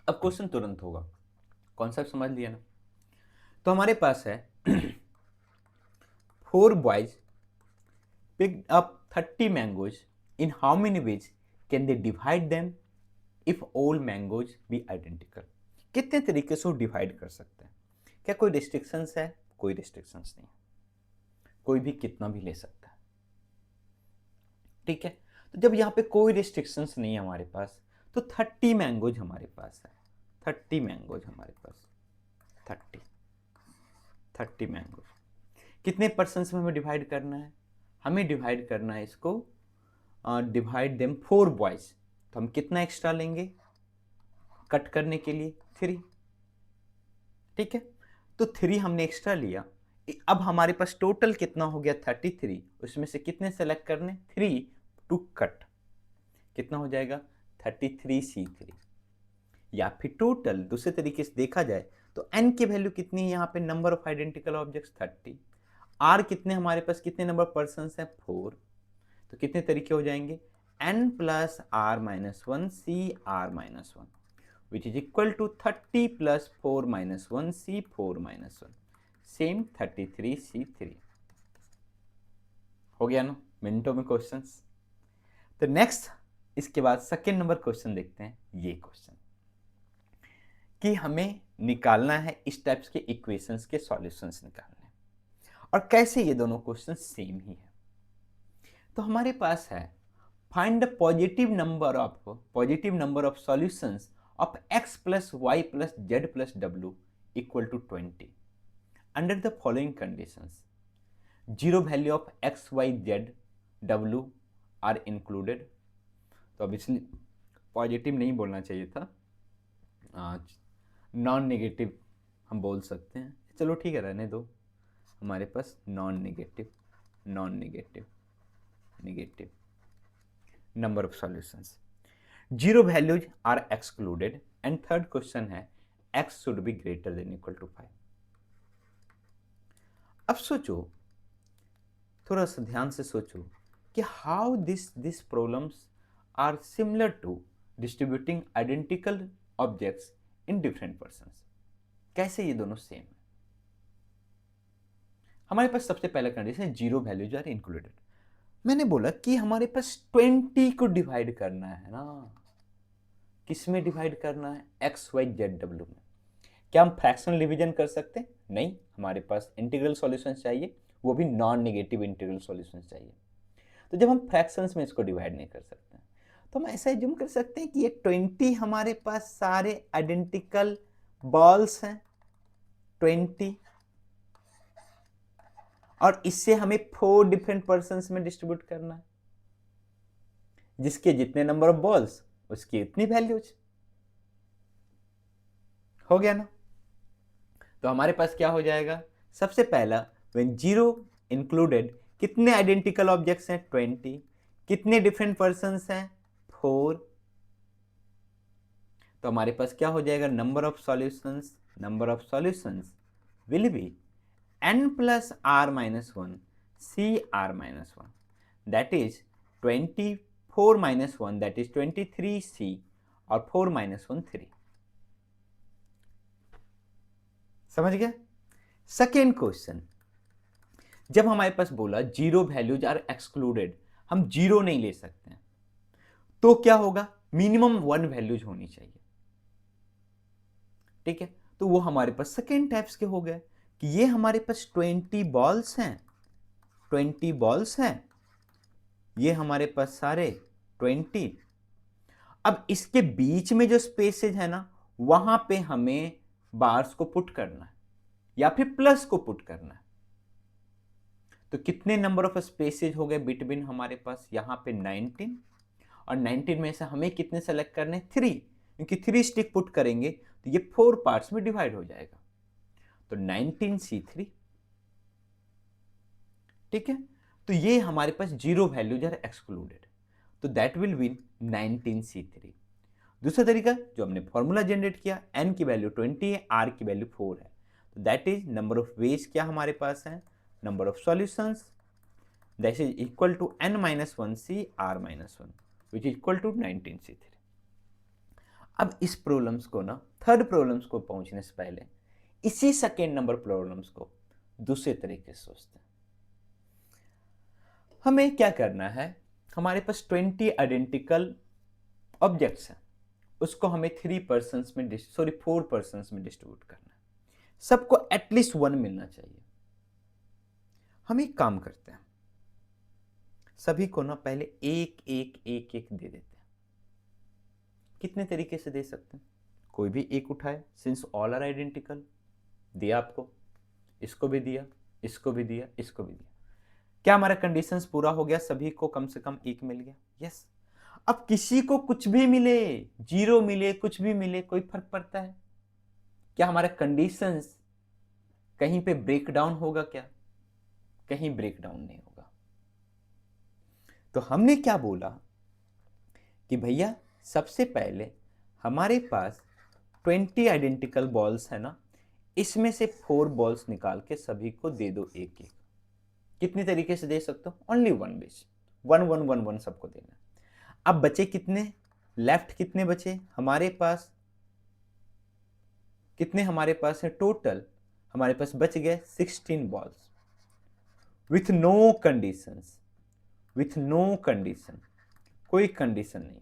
अब क्वेश्चन तुरंत होगा, कॉन्सेप्ट समझ लिया ना। तो हमारे पास है 4 boys picked up 30 mangoes, in how many ways can they divide them if all mangoes be identical? कितने तरीके से डिवाइड कर सकते हैं, क्या कोई रिस्ट्रिक्शंस है, कोई रिस्ट्रिक्शंस नहीं, कोई भी कितना भी ले सकता है, ठीक है। तो जब यहाँ पे कोई रिस्ट्रिक्शंस नहीं है हमारे पास, तो 30 मैंगोज हमारे पास है, 30 मैंगोज हमारे पास, 30 मैंगोज, कितने पर्सन्स में हमें डिवाइड करना है, हमें डिवाइड करना है इसको, डिवाइड देम 4 बॉयज, तो हम कितना एक्स्ट्रा लेंगे कट करने के लिए, 3, ठीक है। तो 3 हमने एक्स्ट्रा लिया, अब हमारे पास टोटल कितना हो गया 33, उसमें से कितने सेलेक्ट करने, 3 टू कट, कितना हो जाएगा 33c3। या फिर टोटल। दूसरे तरीके से देखा जाए तो n की वैल्यू कितनी है यहाँ पे, number of identical objects 30, r कितने हमारे पास, कितने नंबर पर्सन है 4, तो कितने तरीके हो जाएंगे, n plus r minus 1 c r minus 1 which is equal to 30 plus 4 minus 1 c 4 minus 1 same 33 c 3। हो गया ना मिनटों में क्वेश्चंस। तो नेक्स्ट इसके बाद सेकेंड नंबर क्वेश्चन देखते हैं। ये क्वेश्चन कि हमें निकालना है इस टाइप्स के इक्वेशंस के सॉल्यूशंस निकालने, और कैसे ये दोनों क्वेश्चन सेम ही है। तो हमारे पास है find the positive number of solutions of x plus y plus z plus डब्ल्यू equal to 20 under the following conditions. Zero value of x y z डब्ल्यू आर इंक्लूडेड। तो अब इसलिए पॉजिटिव नहीं बोलना चाहिए था, नॉन नेगेटिव हम बोल सकते हैं, चलो ठीक है रहने दो। हमारे पास non negative number of solutions, zero values are excluded, and third question है x should be greater than equal to 5। अब सोचो, थोड़ा सा ध्यान से सोचो कि how this problems are similar to distributing identical objects in different persons. कैसे ये दोनों सेम है। हमारे पास सबसे पहला condition zero values are included. मैंने बोला कि हमारे पास 20 को डिवाइड करना है ना, किस में डिवाइड करना है, एक्स वाई जेड डब्ल्यू में। क्या हम फ्रैक्शनल डिवीजन कर सकते हैं? नहीं, हमारे पास इंटीग्रल सॉल्यूशन चाहिए, वो भी नॉन नेगेटिव इंटीग्रल सॉल्यूशन चाहिए। तो जब हम फ्रैक्शंस में इसको डिवाइड नहीं कर सकते तो हम ऐसा एज्यूम कर सकते हैं कि ये 20 हमारे पास सारे आइडेंटिकल बॉल्स हैं 20, और इससे हमें 4 डिफरेंट पर्सन्स में डिस्ट्रीब्यूट करना है, जिसके जितने नंबर ऑफ बॉल्स उसकी इतनी वैल्यूज। हो गया ना। तो हमारे पास क्या हो जाएगा, सबसे पहला व्हेन जीरो इंक्लूडेड, कितने आइडेंटिकल ऑब्जेक्ट्स हैं 20, कितने डिफरेंट पर्सन्स हैं 4। तो हमारे पास क्या हो जाएगा, number of solutions will B n plus r minus 1 c r minus 1 that is 24 minus 1 that is 23c और 4 माइनस 1 3। समझ गया। सेकेंड क्वेश्चन, जब हमारे पास बोला जीरो वैल्यूज आर एक्सक्लूडेड, हम जीरो नहीं ले सकते हैं, तो क्या होगा, मिनिमम 1 वैल्यूज होनी चाहिए। ठीक है, तो वो हमारे पास सेकेंड टाइप्स के हो गए कि ये हमारे पास 20 बॉल्स हैं, ये हमारे पास सारे 20। अब इसके बीच में जो स्पेसेज है ना, वहां पे हमें बार्स को पुट करना है या फिर प्लस को पुट करना है। तो कितने नंबर ऑफ स्पेसेज हो गए बिटवीन हमारे पास, यहां पे 19, और 19 में से हमें कितने सेलेक्ट करने, 3, क्योंकि 3 स्टिक पुट करेंगे तो ये 4 पार्ट्स में डिवाइड हो जाएगा, तो 19c3। ठीक है, तो ये हमारे पास जीरो वैल्यूज आर एक्सक्लूडेड, तो दैट विल बी 19c3। दूसरा तरीका जो हमने फॉर्मूला जनरेट किया, n की वैल्यू 20 है, r की वैल्यू 4 है, तो that is number of ways क्या हमारे पास है, number of solutions that is equal to n minus 1c r minus 1 which is equal to 19c3। अब इस प्रॉब्लम्स को ना, थर्ड प्रॉब्लम्स को पहुंचने से पहले इसी सेकेंड नंबर प्रॉब्लम्स को दूसरे तरीके से सोचते हैं। हमें क्या करना है, हमारे पास 20 आइडेंटिकल ऑब्जेक्ट्स हैं, उसको हमें 4 पर्सन्स में डिस्ट्रीब्यूट करना है, सबको एटलीस्ट 1 मिलना चाहिए। हम एक काम करते हैं, सभी को ना पहले एक दे देते हैं। कितने तरीके से दे सकते हैं, कोई भी एक उठाए, सिंस ऑल आर आइडेंटिकल, दिया आपको, इसको भी दिया, इसको भी दिया, इसको भी दिया। क्या हमारा कंडीशंस पूरा हो गया, सभी को कम से कम एक मिल गया, यस। अब किसी को कुछ भी मिले, जीरो मिले, कुछ भी मिले, कोई फर्क पड़ता है क्या, हमारा कंडीशंस कहीं पे ब्रेक डाउन होगा क्या, कहीं ब्रेक डाउन नहीं होगा। तो हमने क्या बोला कि भैया सबसे पहले हमारे पास 20 आइडेंटिकल बॉल्स है ना, इसमें से 4 बॉल्स निकाल के सभी को दे दो एक एक। कितनी तरीके से दे सकते हो? ओनली वन बेस, 1 1 1 1 सबको देना। अब बचे कितने, लेफ्ट कितने बचे हमारे पास, कितने हमारे पास है टोटल? हमारे पास बच गए 16 balls with no conditions, with no condition, कोई कंडीशन नहीं।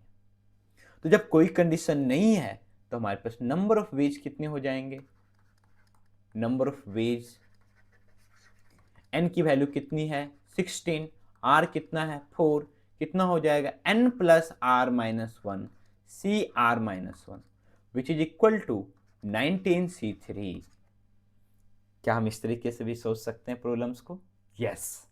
तो जब कोई कंडीशन नहीं है तो हमारे पास नंबर ऑफ वेज कितने हो जाएंगे? नंबर ऑफ वेज, n की वैल्यू कितनी है 16, r कितना है 4, कितना हो जाएगा n plus r minus 1 C R minus 1 which is equal to 19c3। क्या हम इस तरीके से भी सोच सकते हैं प्रॉब्लम्स को? यस।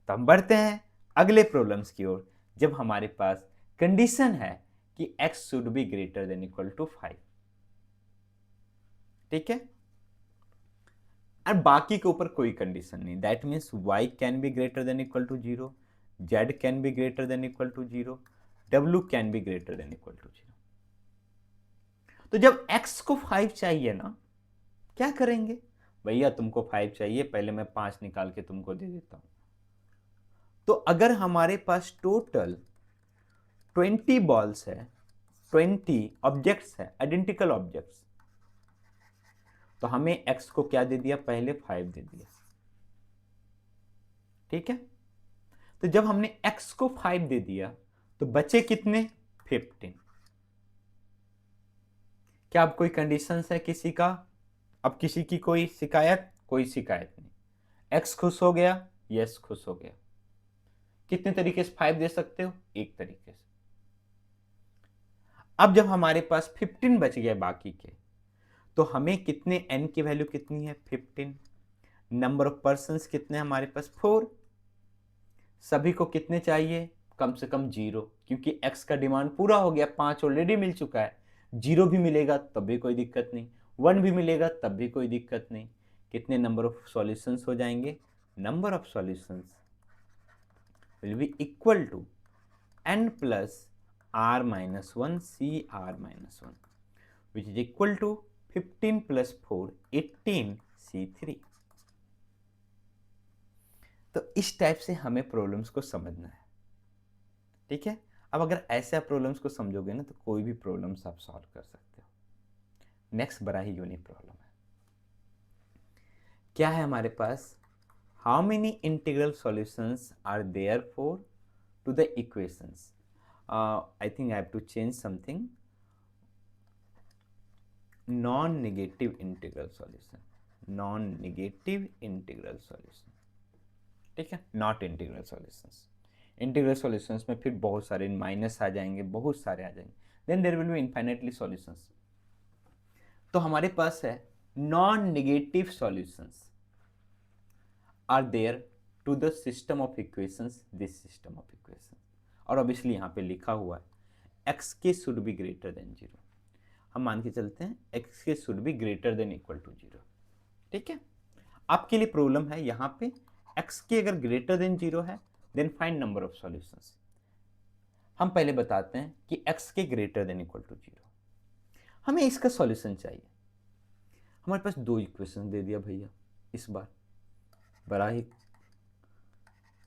तो हम बढ़ते हैं अगले प्रॉब्लम्स की ओर, जब हमारे पास कंडीशन है कि x should be greater than equal to 5। ठीक है, और बाकी के ऊपर कोई कंडीशन नहीं। That means y can be greater than equal to 0, z can be greater than equal to 0, w can be greater than equal to 0। तो जब x को 5 चाहिए ना, क्या करेंगे? भैया तुमको 5 चाहिए, पहले मैं 5 निकाल के तुमको दे देता हूं। तो अगर हमारे पास टोटल 20 बॉल्स है, 20 ऑब्जेक्ट्स है, आइडेंटिकल ऑब्जेक्ट्स, तो हमें x को क्या दे दिया? पहले 5 दे दिया। ठीक है, तो जब हमने x को 5 दे दिया तो बचे कितने? 15। क्या अब कोई कंडीशंस है किसी का? अब किसी की कोई शिकायत? कोई शिकायत नहीं। x खुश हो गया? यस खुश हो गया। कितने तरीके से 5 दे सकते हो? एक तरीके से। अब जब हमारे पास 15 बच गए बाकी के, तो हमें कितने n की वैल्यू कितनी है? 15। नंबर ऑफ पर्संस कितने हमारे पास? 4। सभी को कितने चाहिए? कम से कम 0, क्योंकि x का डिमांड पूरा हो गया, 5 ऑलरेडी मिल चुका है। 0 भी मिलेगा तब भी कोई दिक्कत नहीं, 1 भी मिलेगा तब भी कोई दिक्कत नहीं। कितने नंबर ऑफ सॉल्यूशंस हो जाएंगे? Number of solutions will be equal to n plus r minus 1 C R minus 1 which is equal to 15 plus 4 18 c3। तो इस टाइप से हमें प्रॉब्लम्स को समझना है। ठीक है, अब अगर ऐसे आप प्रॉब्लम्स को समझोगे ना तो कोई भी प्रॉब्लम्स आप सॉल्व कर सकते हो। नेक्स्ट बड़ा ही यूनिक प्रॉब्लम है। क्या है हमारे पास? How many integral solutions are there for to the equations? I think I have to change something. Non negative integral solution, non negative integral solution. ठीक है, not integral solutions. Integral solutions में फिर बहुत सारे माइनस आ जाएंगे, बहुत सारे आ जाएंगे, then there will be infinitely solutions. तो हमारे पास है non negative solutions are there to the system of equations, this system of equations. और ऑब्वियसली यहाँ पे लिखा हुआ है x k should be greater than 0। हम मान के चलते हैं x k should be greater than equal to 0। ठीक है, आपके लिए प्रॉब्लम है यहाँ पे x के अगर ग्रेटर देन 0 है then find number of solutions. हम पहले बताते हैं कि x के ग्रेटर देन इक्वल टू 0, हमें इसका सॉल्यूशन चाहिए। हमारे पास 2 इक्वेशन दे दिया भैया। इस बार बड़ा ही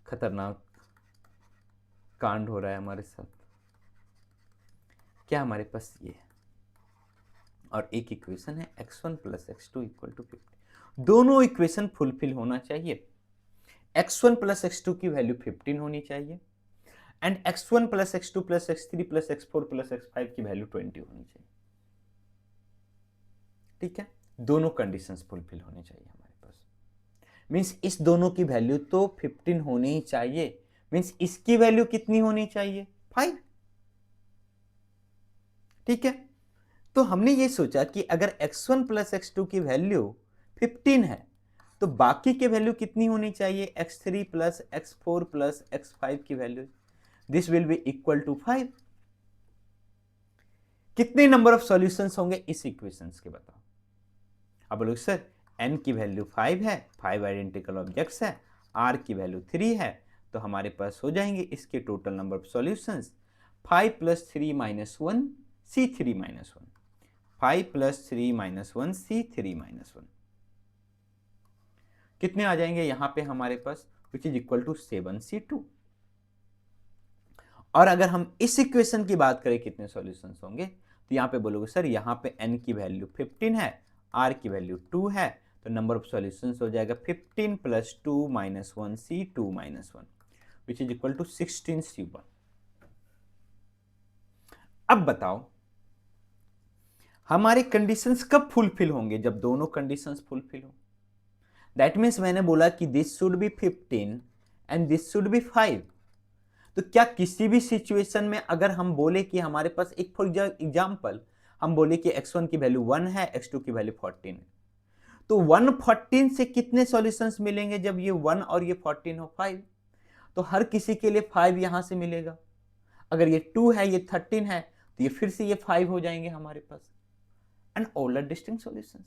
खतरनाक कांड हो रहा है हमारे साथ। क्या हमारे पास ये है और एक इक्वेशन है x1 plus x2 equal to 50। दोनों इक्वेशन फुलफिल होना चाहिए। x1 प्लस x2 की वैल्यू 15 होनी चाहिए and x1 plus x2 plus x3 plus x4 plus x5 की वैल्यू 20 होनी चाहिए। ठीक है, दोनों कंडीशंस फुलफिल होनी चाहिए हमारे पास। मींस इस दोनों की वैल्यू तो 15 होनी ही चाहिए, मींस इसकी वैल्यू कितनी होनी चाहिए? 5। ठीक है, तो हमने ये सोचा कि अगर x1 प्लस x2 की वैल्यू 15 है तो बाकी के वैल्यू कितनी होनी चाहिए? x3 plus x4 plus x5 की value, this will be equal to 5। कितने नंबर ऑफ सॉल्यूशंस होंगे इस इक्वेशंस के? बताओ। अब बोलो सर n की वैल्यू 5 है, 5 आइडेंटिकल ऑब्जेक्ट्स है, r की वैल्यू 3 है, तो हमारे पास हो जाएंगे इसके total number of solutions 5 plus 3 minus 1 c3 minus 1। 5 + 3 - 1 C3 - 1 कितने आ जाएंगे यहां पे हमारे पास, which is equal to 7C2। और अगर हम इस इक्वेशन की बात करें कितने सॉल्यूशंस होंगे, तो यहां पे बोलोगे सर यहां पे n की वैल्यू 15 है, r की वैल्यू 2 है, तो नंबर ऑफ सॉल्यूशंस हो जाएगा 15 + 2 - 1 C2 - 1 which is equal to 16C1। अब बताओ हमारे कंडीशंस कब फुलफिल होंगे, जब दोनों कंडीशंस फुलफिल हो। दैट मीन्स मैंने बोला कि this should be 15 and this should be 5। तो क्या किसी भी सिचुएशन में अगर हम बोले कि हमारे पास एक फॉर एग्जांपल हम बोले कि x1 की वैल्यू 1 है, x2 की वैल्यू 14 है, तो 114 से कितने सॉल्यूशंस मिलेंगे, जब ये 1 और ये 14 हो 5, तो हर किसी के लिए 5 यहां से मिलेगा। अगर ये 2 है, ये 13 है, तो ये फिर से ये 5 हो जाएंगे हमारे पास, and all are distinct solutions.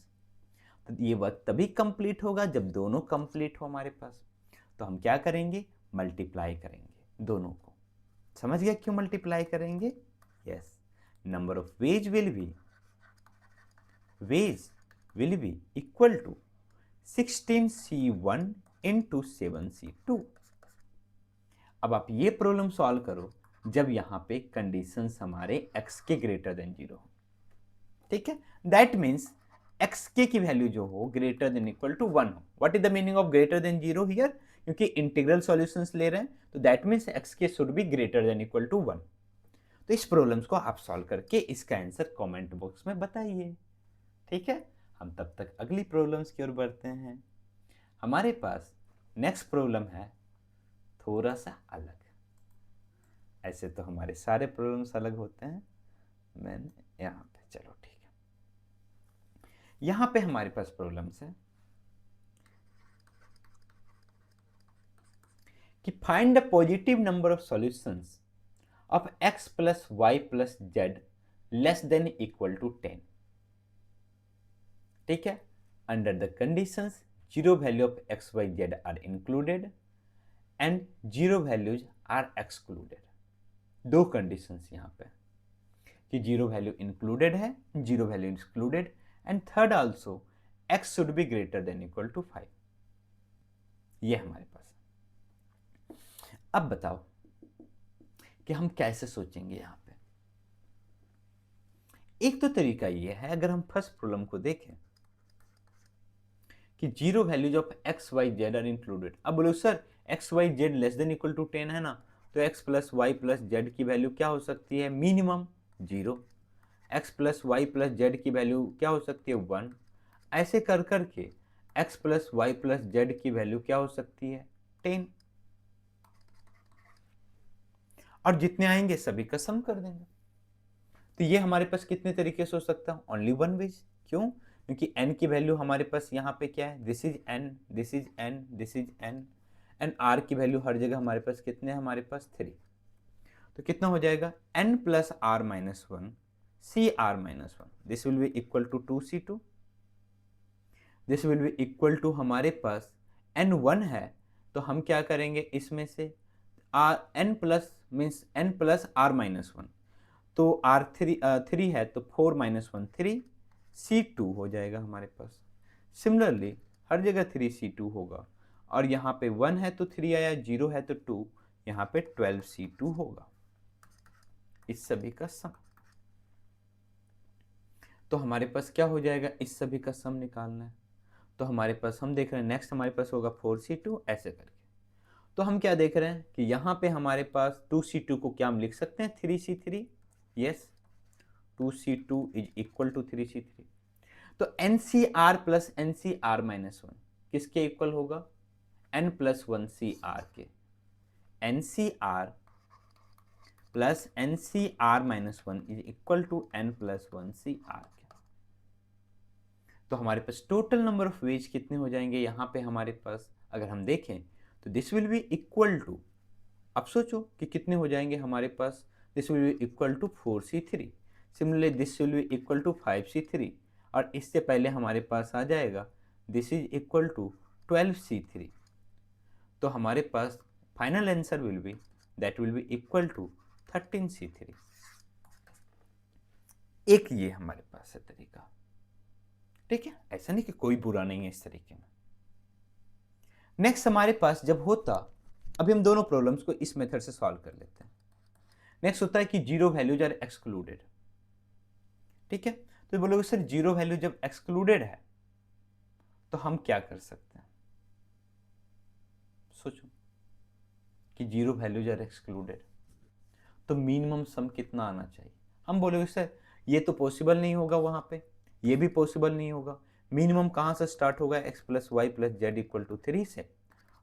तो ये वर्क तभी कंप्लीट होगा जब दोनों कंप्लीट हो हमारे पास। तो हम क्या करेंगे, मल्टीप्लाई करेंगे दोनों को। समझ गया क्यों मल्टीप्लाई करेंगे? Yes, number of ways will be equal to 16C1 into 7C2। अब आप ये प्रॉब्लम सॉल्व करो जब यहां पे कंडीशंस हमारे x के ग्रेटर देन 0 हो। ठीक है, दैट मीन्स एक्स के की वैल्यू जो हो ग्रेटर देन इक्वल टू 1 हो। What is the meaning of greater than 0 here? क्योंकि इंटीग्रल सॉल्यूशंस ले रहे हैं, तो that means x k should be greater than equal to 1। तो इस प्रॉब्लम्स को आप सॉल्व करके इसका आंसर कमेंट बॉक्स में बताइए। ठीक है, हम तब तक अगली प्रॉब्लम्स की ओर बढ़ते हैं। हमारे पास नेक्स्ट प्रॉब्लम है थोड़ा सा अलग। ऐसे तो हमारे सारे प्रॉब्लम्स अलग होते हैं, मैंने यहाँ पे, चलो ठीक है, यहां पे हमारे पास प्रॉब्लम्स है कि find the positive number of solutions of x + y + z less than equal to 10। ठीक है, under the conditions 0 value of x, y, z are included and 0 values are excluded. दो कंडीशंस यहां पे कि 0 वैल्यू इंक्लूडेड है, 0 value excluded, and third also x should be greater than equal to 5। ये हमारे पास। अब बताओ कि हम कैसे सोचेंगे यहां पे। एक तो तरीका ये है, अगर हम फर्स्ट प्रॉब्लम को देखें कि 0 values of x, y, z are included. अब बोलो sir x, y, z less than equal to 10 है ना, तो x + y + z की वैल्यू क्या हो सकती है, मिनिमम 0। x + y + z की वैल्यू क्या हो सकती है, 1। ऐसे कर करके x + y + z की वैल्यू क्या हो सकती है, 10। और जितने आएंगे सभी का सम कर देंगे। तो ये हमारे पास कितने तरीके से हो सकता है, ओनली वन वेज। क्यों? क्योंकि n की वैल्यू हमारे पास यहाँ पे क्या है, this is n, this is n, this is n, and r की वैल्यू हर जगह हमारे पास कितने हैं, हमारे पास 3। तो कितना हो जाएगा, n + r - 1 cr - 1, this will be equal to 2c2। This will be equal to हमारे पास n1 है, तो हम क्या करेंगे इसमें से n plus means n + r - 1, तो R3 है तो 4 - 1 3, C2 हो जाएगा हमारे पास। सिमिलरली हर जगह 3C2 होगा, और यहाँ पे 1 है तो 3 आया, 0 है तो 2, यहाँ पे 12C2 होगा। इस सभी का सम। तो हमारे पास क्या हो जाएगा, इस सभी का सम निकालना है। तो हमारे पास हम देख रहे हैं नेक्स्ट हमारे पास होगा 4C2 ऐसे करके। तो हम क्या देख रहे हैं कि यहाँ पे हमारे पास 2C2 को क्या हम लिख सकते हैं, 3C3। Yes, 2C2 is equal to 3C3। तो NCR प्लस NCR - 1 किसके इक्वल होगा, n + 1 CR के। NCR plus NCR - 1 is equal to n + 1 CR के। तो हमारे पास टोटल नंबर ऑफ वेज कितने हो जाएंगे यहाँ पे हमारे पास, अगर हम देखें तो this will be equal to, अब सोचो कि कितने हो जाएंगे हमारे पास, this will be equal to 4C3। Similarly this will be equal to 5C3, और इससे पहले हमारे पास आ जाएगा this is equal to 12C3। तो हमारे पास final answer will be that will be equal to 13C3। एक ये हमारे पास है तरीका, ठीक है, ऐसा नहीं कि कोई बुरा नहीं है इस तरीके में। नेक्स्ट हमारे पास जब होता, अभी हम दोनों प्रॉब्लम्स को इस मेथड से सॉल्व कर लेते हैं। नेक्स्ट होता है कि जीरो वैल्यूज आर एक्सक्लूडेड, ठीक है। तो बोलोगे सर जीरो वैल्यू जब एक्सक्लूडेड है तो हम क्या कर सकते हैं, सोचो कि जीरो वैल्यूज आर एक्सक्लूडेड तो मिनिमम सम कितना आना चाहिए। हम बोलोगे सर ये तो पॉसिबल नहीं होगा, वहां पे ये भी पॉसिबल नहीं होगा। मिनिमम कहां से स्टार्ट होगा, x plus y plus z equal to 3 से,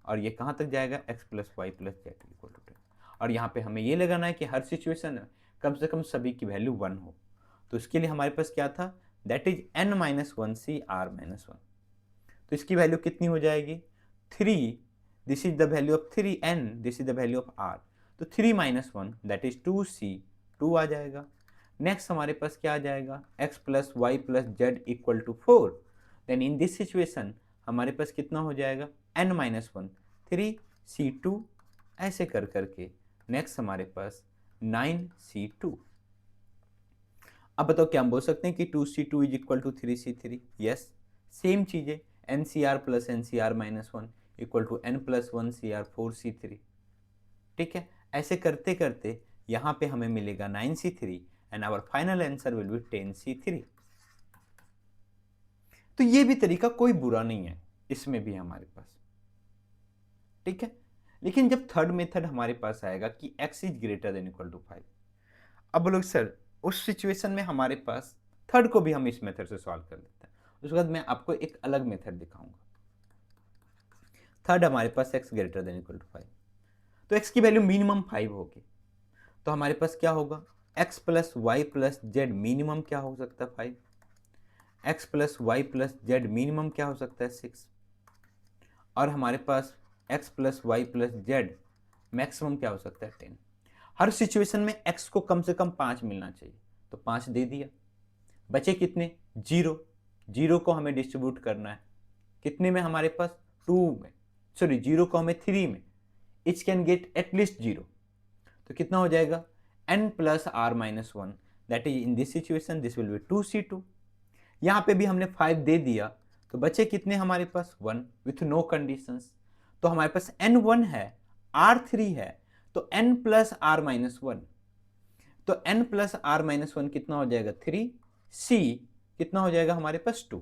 और ये कहां तक जाएगा, x plus y plus z equal to 10। और यहाँ पे हमें ये लगाना है कि हर सिचुएशन में कम से कम सभी की वैल्यू 1 हो। तो इसके लिए हमारे पास क्या था, that is n minus one c are minus one. तो इसकी वैल्यू कितनी हो जाएगी, 3, this is the value of 3n, this is the value of r। तो 3 minus one that is 2c, 2 आ जाएगा। नेक्स्ट हमारे पास क्या आ जाएगा, x plus y plus z equal to 4। Then in this situation हमारे पास कितना हो जाएगा, n माइनस वन, 3c2, ऐसे कर करके नेक्स्ट हमारे पास 9c2। अब बताओ क्या हम बोल सकते हैं कि 2c2 is equal to 3c3, yes same चीजें, ncr plus ncr minus one equal to n plus one cr 4c3, ठीक है। ऐसे करते करते यहाँ पे हमें मिलेगा 9c3 and our final answer will be 10c3। तो ये भी तरीका कोई बुरा नहीं है, इसमें भी हमारे पास, ठीक है। लेकिन जब थर्ड मेथड हमारे पास आएगा कि x is greater than equal to 5, अब बोलो सर उस सिचुएशन में हमारे पास थर्ड को भी हम इस मेथड से सॉल्व कर लेते हैं। उसके बाद मैं आपको एक अलग मेथड दिखाऊंगा। थर्ड हमारे पास x greater than equal to 5, तो x की वैल्यू मिनिमम 5 होगी। तो हमारे पास क्या होगा, x plus y plus z minimum क्या हो सकता है, 5। x plus y plus z minimum क्या हो सकता है, 6। और हमारे पास x plus y plus z maximum क्या हो सकता है, 10। हर सिचुएशन में x को कम से कम 5 मिलना चाहिए, तो 5 दे दिया। बचे कितने, 0। 0 को हमें डिस्ट्रीब्यूट करना है कितने में, हमारे पास 2 में, सॉरी 0 को हमें 3 में, इच कैन गेट एटलीस्ट 0। तो कितना हो जाएगा, n plus r minus one, that is in this situation this will be 2c2। यहाँ पे भी हमने 5 दे दिया, तो बचे कितने हमारे पास, 1 विथ नो कंडीशंस। तो हमारे पास n1 है, r3 है, तो n plus r minus one, तो n plus r minus one कितना हो जाएगा, 3, c कितना हो जाएगा हमारे पास, 2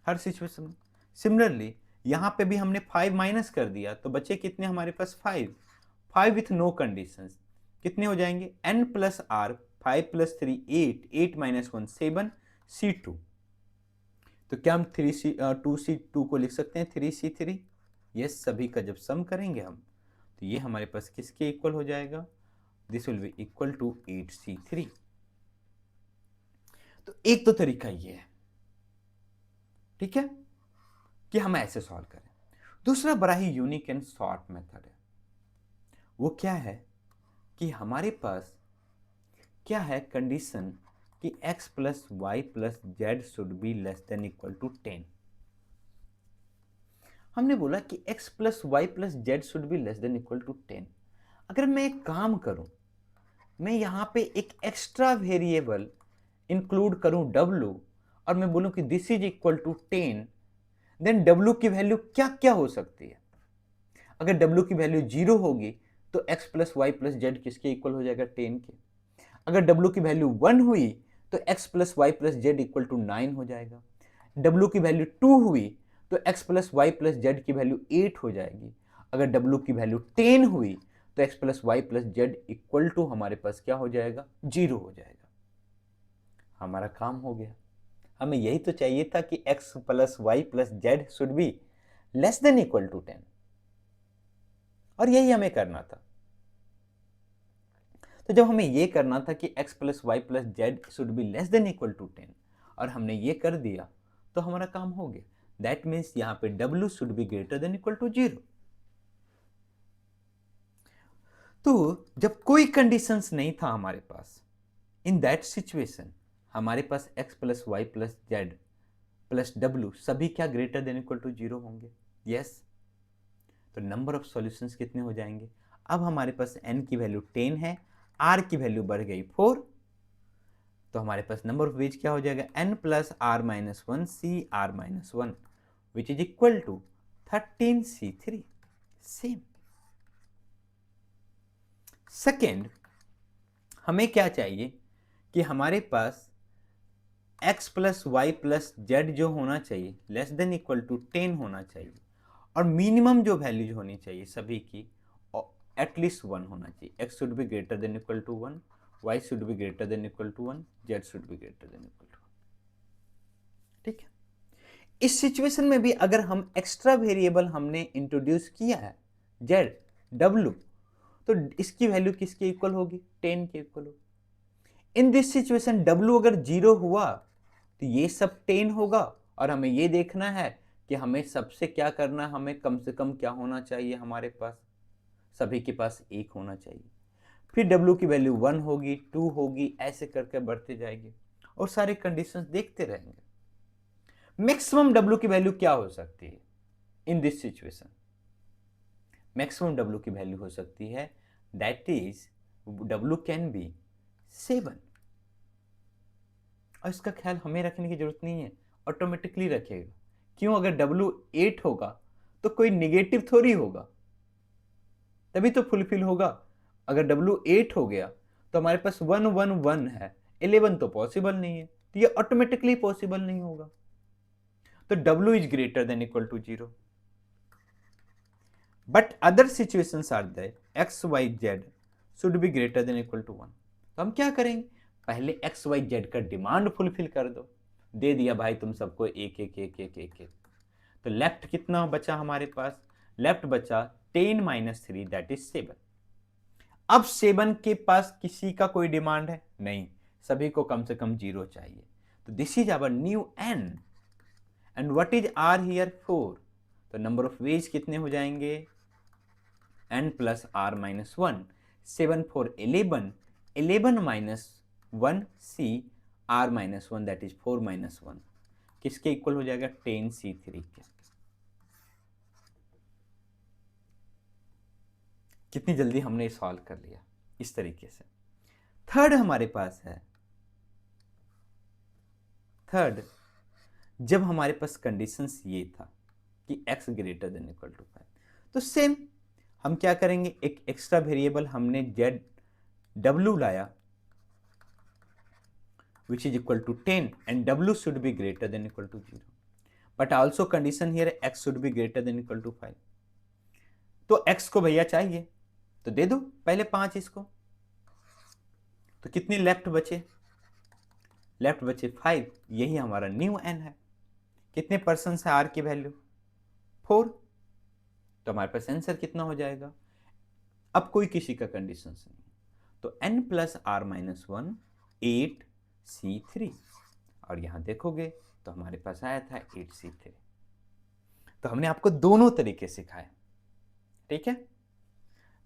हर सिचुएशन में। सिमिलरली यहाँ पे भी हमने 5 माइनस कर दिया, तो बचे कितने हमारे पास, 5 विथ नो कंडीशंस, कितने हो जाएंगे, n plus r, 5 plus 3 8, 8 minus one 7, c2। तो क्या हम 2c2 को लिख सकते हैं 3c3, ये सभी का जब सम करेंगे हम, तो ये हमारे पास किसके इक्वल हो जाएगा, this will be equal to 8c3। तो एक तो तरीका ये है, ठीक है, कि हम ऐसे सॉल्व करें। दूसरा बड़ा ही यूनिक एंड शॉर्ट मेथड है, वो क्या है कि हमारे पास क्या है कंडीशन कि x plus y plus z should be less than equal to 10। हमने बोला कि x plus y plus z should be less than equal to 10। अगर मैं एक काम करूं, मैं यहां पे एक एक्स्ट्रा वेरिएबल इंक्लूड करूं w, और मैं बोलूं कि this is equal to 10, then w की वैल्यू क्या क्या हो सकती है। अगर w की वैल्यू 0 होगी तो x plus y plus z किसके इक्वल हो जाएगा, 10 के। अगर w की वैल्यू 1 हुई तो x plus y plus z equal to 9 हो जाएगा। w की वैल्यू 2 हुई तो x plus y plus z की वैल्यू 8 हो जाएगी। अगर w की वैल्यू 10 हुई तो x plus y plus z equal to हमारे पास क्या हो जाएगा, 0 हो जाएगा। हमारा काम हो गया। हमें यही तो चाहिए था कि x plus y plus z should be less than equal to 10, और यही हमें करना था। तो जब हमें ये करना था कि x plus y plus z should be less than equal to 10, और हमने ये कर दिया, तो हमारा काम हो गया। दैट मीन्स यहां पे w should be greater than equal to 0। तो जब कोई कंडीशंस नहीं था हमारे पास, इन दैट सिचुएशन हमारे पास x plus y plus z plus w सभी क्या ग्रेटर देन इक्वल टू 0 होंगे, यस। तो नंबर ऑफ सॉल्यूशंस कितने हो जाएंगे, अब हमारे पास n की वैल्यू 10 है, r की वैल्यू बढ़ गई 4, तो हमारे पास नंबर ऑफ वेज क्या हो जाएगा, n plus r minus one c are minus one which is equal to 13c3। Same. Second, हमें क्या चाहिए कि हमारे पास x plus y plus z जो होना चाहिए लेस देन इक्वल टू 10 होना चाहिए, और मिनिमम जो वैल्यूज होनी चाहिए सभी की एटलीस्ट 1 होना चाहिए। x should be greater than equal to 1, y should be greater than equal to 1, z should be greater than equal to 1। ठीक है। इस सिचुएशन में भी अगर हम एक्स्ट्रा वेरिएबल हमने इंट्रोड्यूस किया है z w, तो इसकी वैल्यू किसके इक्वल होगी, 10 के इक्वल होगी। इन दिस सिचुएशन w अगर 0 हुआ तो ये सब 10 होगा, और हमें ये देखना है कि हमें सबसे क्या करना, हमें कम से कम क्या होना चाहिए, हमारे पास सभी के पास 1 होना चाहिए। फिर w की वैल्यू 1 होगी, 2 होगी, ऐसे करके बढ़ते जाएगी और सारे कंडीशंस देखते रहेंगे। मैक्सिमम w की वैल्यू क्या हो सकती है इन दिस सिचुएशन, मैक्सिमम w की वैल्यू हो सकती है that is w can B 7। और इसका ख्याल हमें रखने की जरूरत नहीं है, ऑटोमेटिकली रखेगा। क्यों, अगर w 8 होगा तो कोई निगेटिव थोड़ी होगा, तभी तो फुलफिल होगा। अगर w 8 हो गया तो हमारे पास 1 1 1 है, 11 तो पॉसिबल नहीं है, तो ये ऑटोमेटिकली पॉसिबल नहीं होगा। तो w is greater than equal to 0। But other situations are that x y z should be greater than equal to 1। तो हम क्या करेंगे, पहले x y z का डिमांड फुलफिल कर दो। दे दिया भाई तुम सबको एक एक एक एक एक एक। तो लेफ्ट कितना बचा हमारे पास, लेफ्ट बचा 10 माइनस 3 दैट इज 7। अब 7 के पास किसी का कोई डिमांड है नहीं, सभी को कम से कम 0 चाहिए। तो this is our new n, and what is r here 4। तो नंबर ऑफ वेज कितने हो जाएंगे, n plus r minus 1, 7 4 11, 11 minus 1 c r minus 1 that is 4 minus 1, किसके इक्वल हो जाएगा, 10c3 के। कितनी जल्दी हमने सॉल्व कर लिया इस तरीके से। थर्ड हमारे पास है, थर्ड जब हमारे पास कंडीशंस ये था कि x greater than equal to 5, तो सेम हम क्या करेंगे, एक एक्स्ट्रा वेरिएबल हमने z w लाया which is equal to 10 and w should be greater than equal to 0, but also condition here x should be greater than equal to 5। तो x को भैया चाहिए तो दे दो पहले 5 इसको। तो कितने लेफ्ट बचे, लेफ्ट बचे 5, यही हमारा न्यू n है। कितने परसेंट है r की वैल्यू 4, तो हमारे पास आंसर कितना हो जाएगा। अब कोई किसी का कंडीशन नहीं, तो n plus r minus 1 8c3, और यहां देखोगे तो हमारे पास आया था 8c3। तो हमने आपको दोनों तरीके सिखाए, ठीक है।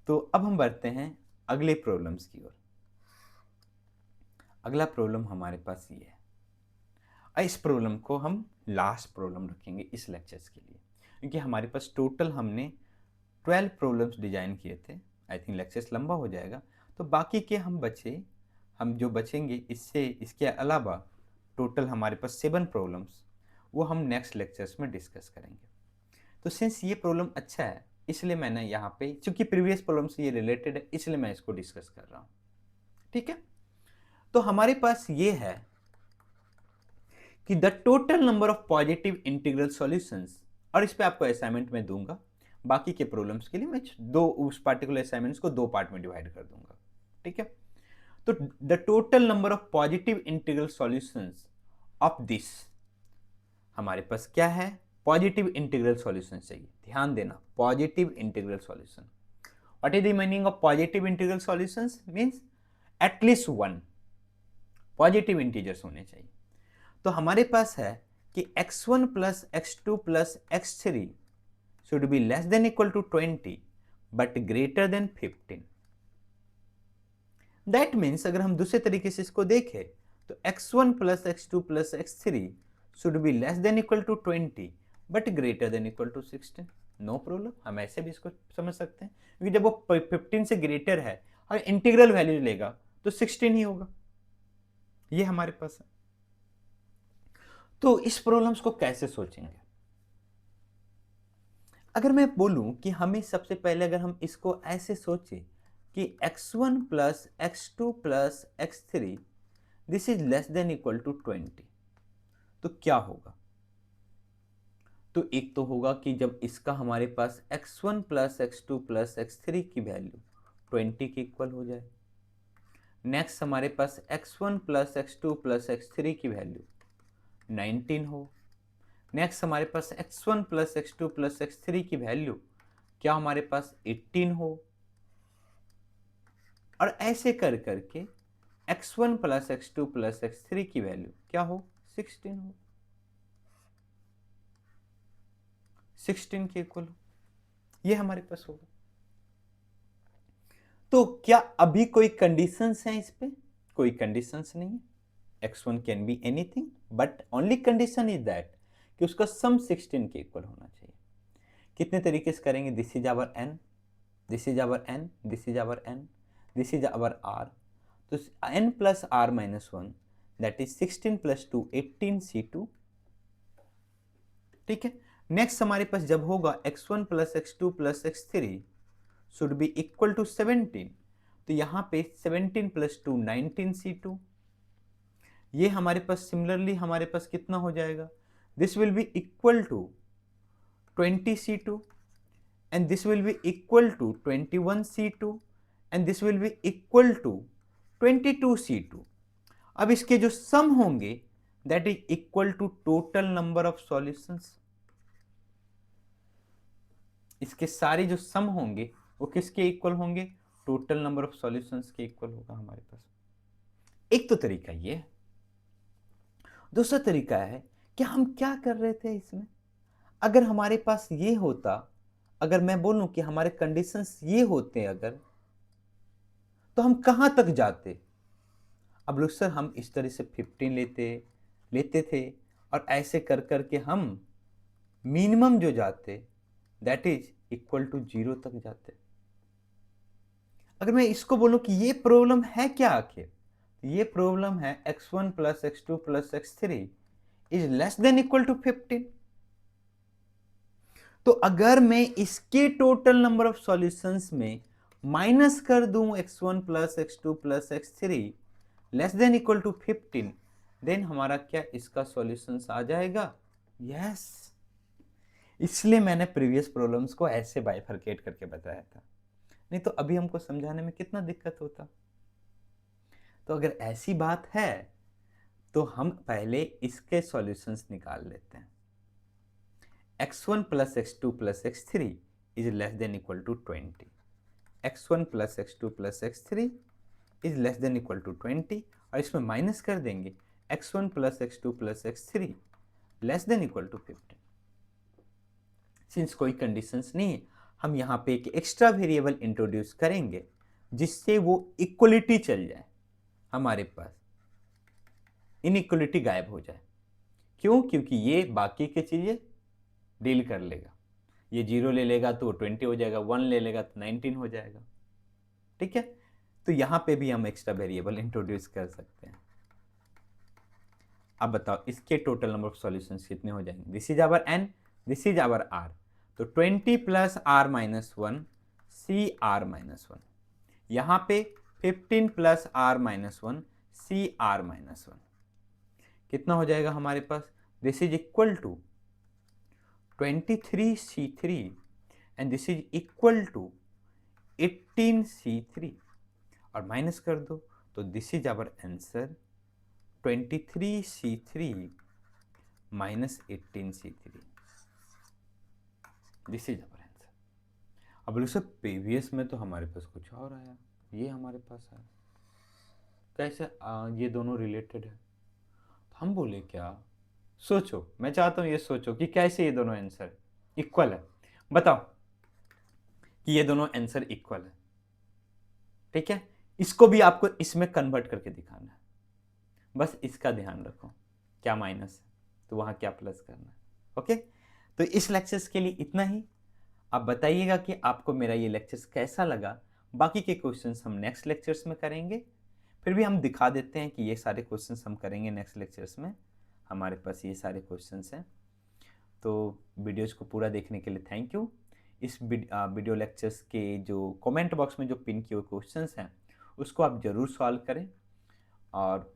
तो अब हम बढ़ते हैं अगले प्रॉब्लम्स की ओर। अगला प्रॉब्लम हमारे पास ये है, और इस प्रॉब्लम को हम लास्ट प्रॉब्लम रखेंगे इस लेक्चर्स के लिए, क्योंकि हमारे पास टोटल हमने 12 प्रॉब्लम्स डिजाइन किए थे। आई थिंक लेक्चर्स लंबा हो जाएगा, तो बाकी के हम जो बचेंगे इससे, इसके अलावा टोटल हमारे पास 7 प्रॉब्लम्स, वो हम नेक्स्ट लेक्चर्स में डिस्कस करेंगे। तो सिंस ये प्रॉब्लम अच्छा है, इसलिए मैंने यहाँ पे, चूंकि प्रीवियस प्रॉब्लम से ये रिलेटेड है, इसलिए मैं इसको डिस्कस कर रहा हूँ, ठीक है। तो हमारे पास ये है कि the total number of positive integral solutions, और इस पे आपको असाइनमेंट में दूंगा, बाकी के प्रॉब्लम्स के लिए मैं उस पार्टिकुलर असाइनमेंट्स को 2 पार्ट में डिवाइड कर दूंगा, ठीक है। तो the total number of positive integral solutions of this, हमारे पास क्या है, पॉजिटिव इंटीग्रल सॉल्यूशन चाहिए। ध्यान देना, positive integral solution. What is the meaning of positive integral solutions, means at least 1 positive integers होने चाहिए। तो हमारे पास है कि x1 plus x2 plus x3 should be less than equal to 20 but greater than 15। दैट मीन्स अगर हम दूसरे तरीके से इसको देखें तो x1 plus x2 plus x3 should be less than equal to 20 but greater than equal to 16। No problem, हम ऐसे भी इसको समझ सकते हैं, क्योंकि जब वो 15 से ग्रेटर है और इंटीग्रल वैल्यू लेगा तो 16 ही होगा। ये हमारे पास है। तो इस प्रॉब्लम्स को कैसे सोचेंगे? अगर मैं बोलूं कि हमें सबसे पहले अगर हम इसको ऐसे सोचें कि x1 plus x2 plus x3 this is less than equal to 20, तो क्या होगा? तो एक तो होगा कि जब इसका हमारे पास x1 plus x2 plus x3 की वैल्यू 20 के इक्वल हो जाए। नेक्स्ट हमारे पास x1 plus x2 plus x3 की वैल्यू 19 हो। नेक्स्ट हमारे पास x1 plus x2 plus x3 की वैल्यू क्या हमारे पास 18 हो। और ऐसे कर करके x1 plus x2 plus x3 की वैल्यू क्या हो 16 हो, 16 के इक्वल हो। ये हमारे पास होगा। तो क्या अभी कोई कंडीशंस हैं इस पे? कोई कंडीशंस नहीं है। x1 can be anything but only condition is that कि उसका सम 16 के इक्वल होना चाहिए। कितने तरीके से करेंगे? This is our n, this is our n, this is our n, this is our r। तो n plus r minus 1 that is 16 plus 2 18 c2। ठीक है। नेक्स्ट हमारे पास जब होगा x1 plus x2 plus x3 should be equal to 17, तो यहां पे 17 प्लस 2 19 c2। ये हमारे पास सिमिलरली हमारे पास कितना हो जाएगा? This will be equal to 20 c2 and this will be equal to 21 c2 and this will be equal to 22 c2। अब इसके जो सम होंगे that is equal to total number of solutions। इसके सारे जो सम होंगे वो किसके इक्वल होंगे? टोटल नंबर ऑफ सॉल्यूशंस के इक्वल होगा हमारे पास। एक तो तरीका ये है। दूसरा तरीका है कि हम क्या कर रहे थे इसमें, अगर हमारे पास ये होता, अगर मैं बोलूं कि हमारे कंडीशंस ये होते अगर, तो हम कहां तक जाते? अब लोग सर हम इस तरह से 15 लेते थे और ऐसे कर करके हम मिनिमम जो जाते दैट इज इक्वल टू 0 तक जाते। अगर मैं इसको बोलूं कि ये प्रॉब्लम है क्या आखिर, ये प्रॉब्लम है x1 plus x2 plus x3 is less than equal to 15। तो अगर मैं इसके टोटल नंबर ऑफ सॉल्यूशंस में माइनस कर दूं x1 plus x2 plus x3 less than equal to 15, then हमारा क्या इसका सॉल्यूशंस आ जाएगा? यस। इसलिए मैंने प्रीवियस प्रॉब्लम्स को ऐसे बाइफरकेट करके बताया था, नहीं तो अभी हमको समझाने में कितना दिक्कत होता। तो अगर ऐसी बात है तो हम पहले इसके सॉल्यूशंस निकाल लेते हैं। x1 plus x2 plus x3 is less than equal to 20। x1 plus x2 plus x3 is less than equal to 20 और इसमें माइनस कर देंगे x1 plus x2 plus x3 less than equal to 15। Since कोई conditions नहीं है, हम यहाँ पे एक एक्स्ट्रा वेरिएबल इंट्रोड्यूस करेंगे जिससे वो इक्वलिटी चल जाए, हमारे पास इनइक्वलिटी गायब हो जाए। क्यों? क्योंकि ये बाकी की चीजें डील कर लेगा। ये 0 ले लेगा तो 20 हो जाएगा, 1 ले लेगा तो 19 हो जाएगा। ठीक है। तो यहां पे भी हम एक्स्ट्रा वेरिएबल इंट्रोड्यूस कर सकते हैं। अब बताओ इसके टोटल नंबर ऑफ सॉल्यूशंस कितने हो जाएंगे? This is our n, this is our r। तो 20 plus r minus 1 C R minus 1, यहां पे 15 plus r minus 1 C R minus 1 कितना हो जाएगा हमारे पास? This is equal to 23c3 and this is equal to 18c3 और minus कर दो तो this is our answer 23c3 minus 18c3। This is our answer. अब बोलो सर प्रीवियस में तो हमारे पास कुछ और आया, ये हमारे पास आया, कैसे ये दोनों रिलेटेड है? तो हम बोले क्या, सोचो, मैं चाहता हूं ये सोचो कि कैसे ये दोनों आंसर इक्वल है। बताओ कि ये दोनों आंसर इक्वल है। ठीक है। इसको भी आपको इसमें कन्वर्ट करके दिखाना है, बस इसका ध्यान रखो, क्या माइनस है तो वहां क्या प्लस करना है। ओके। तो इस लेक्चर्स के लिए इतना ही। आप बताइएगा कि आपको मेरा ये लेक्चर्स कैसा लगा। बाकी के क्वेश्चंस हम नेक्स्ट लेक्चर्स में करेंगे। फिर भी हम दिखा देते हैं कि ये सारे क्वेश्चंस हम करेंगे नेक्स्ट लेक्चर्स में। हमारे पास ये सारे क्वेश्चंस हैं। तो वीडियोज़ को पूरा देखने के लिए थैंक यू। इस वीडियो लेक्चर्स के जो कमेंट बॉक्स में जो पिन किए हुए क्वेश्चंस हैं उसको आप ज़रूर सॉल्व करें। और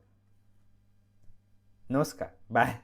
नमस्कार, बाय।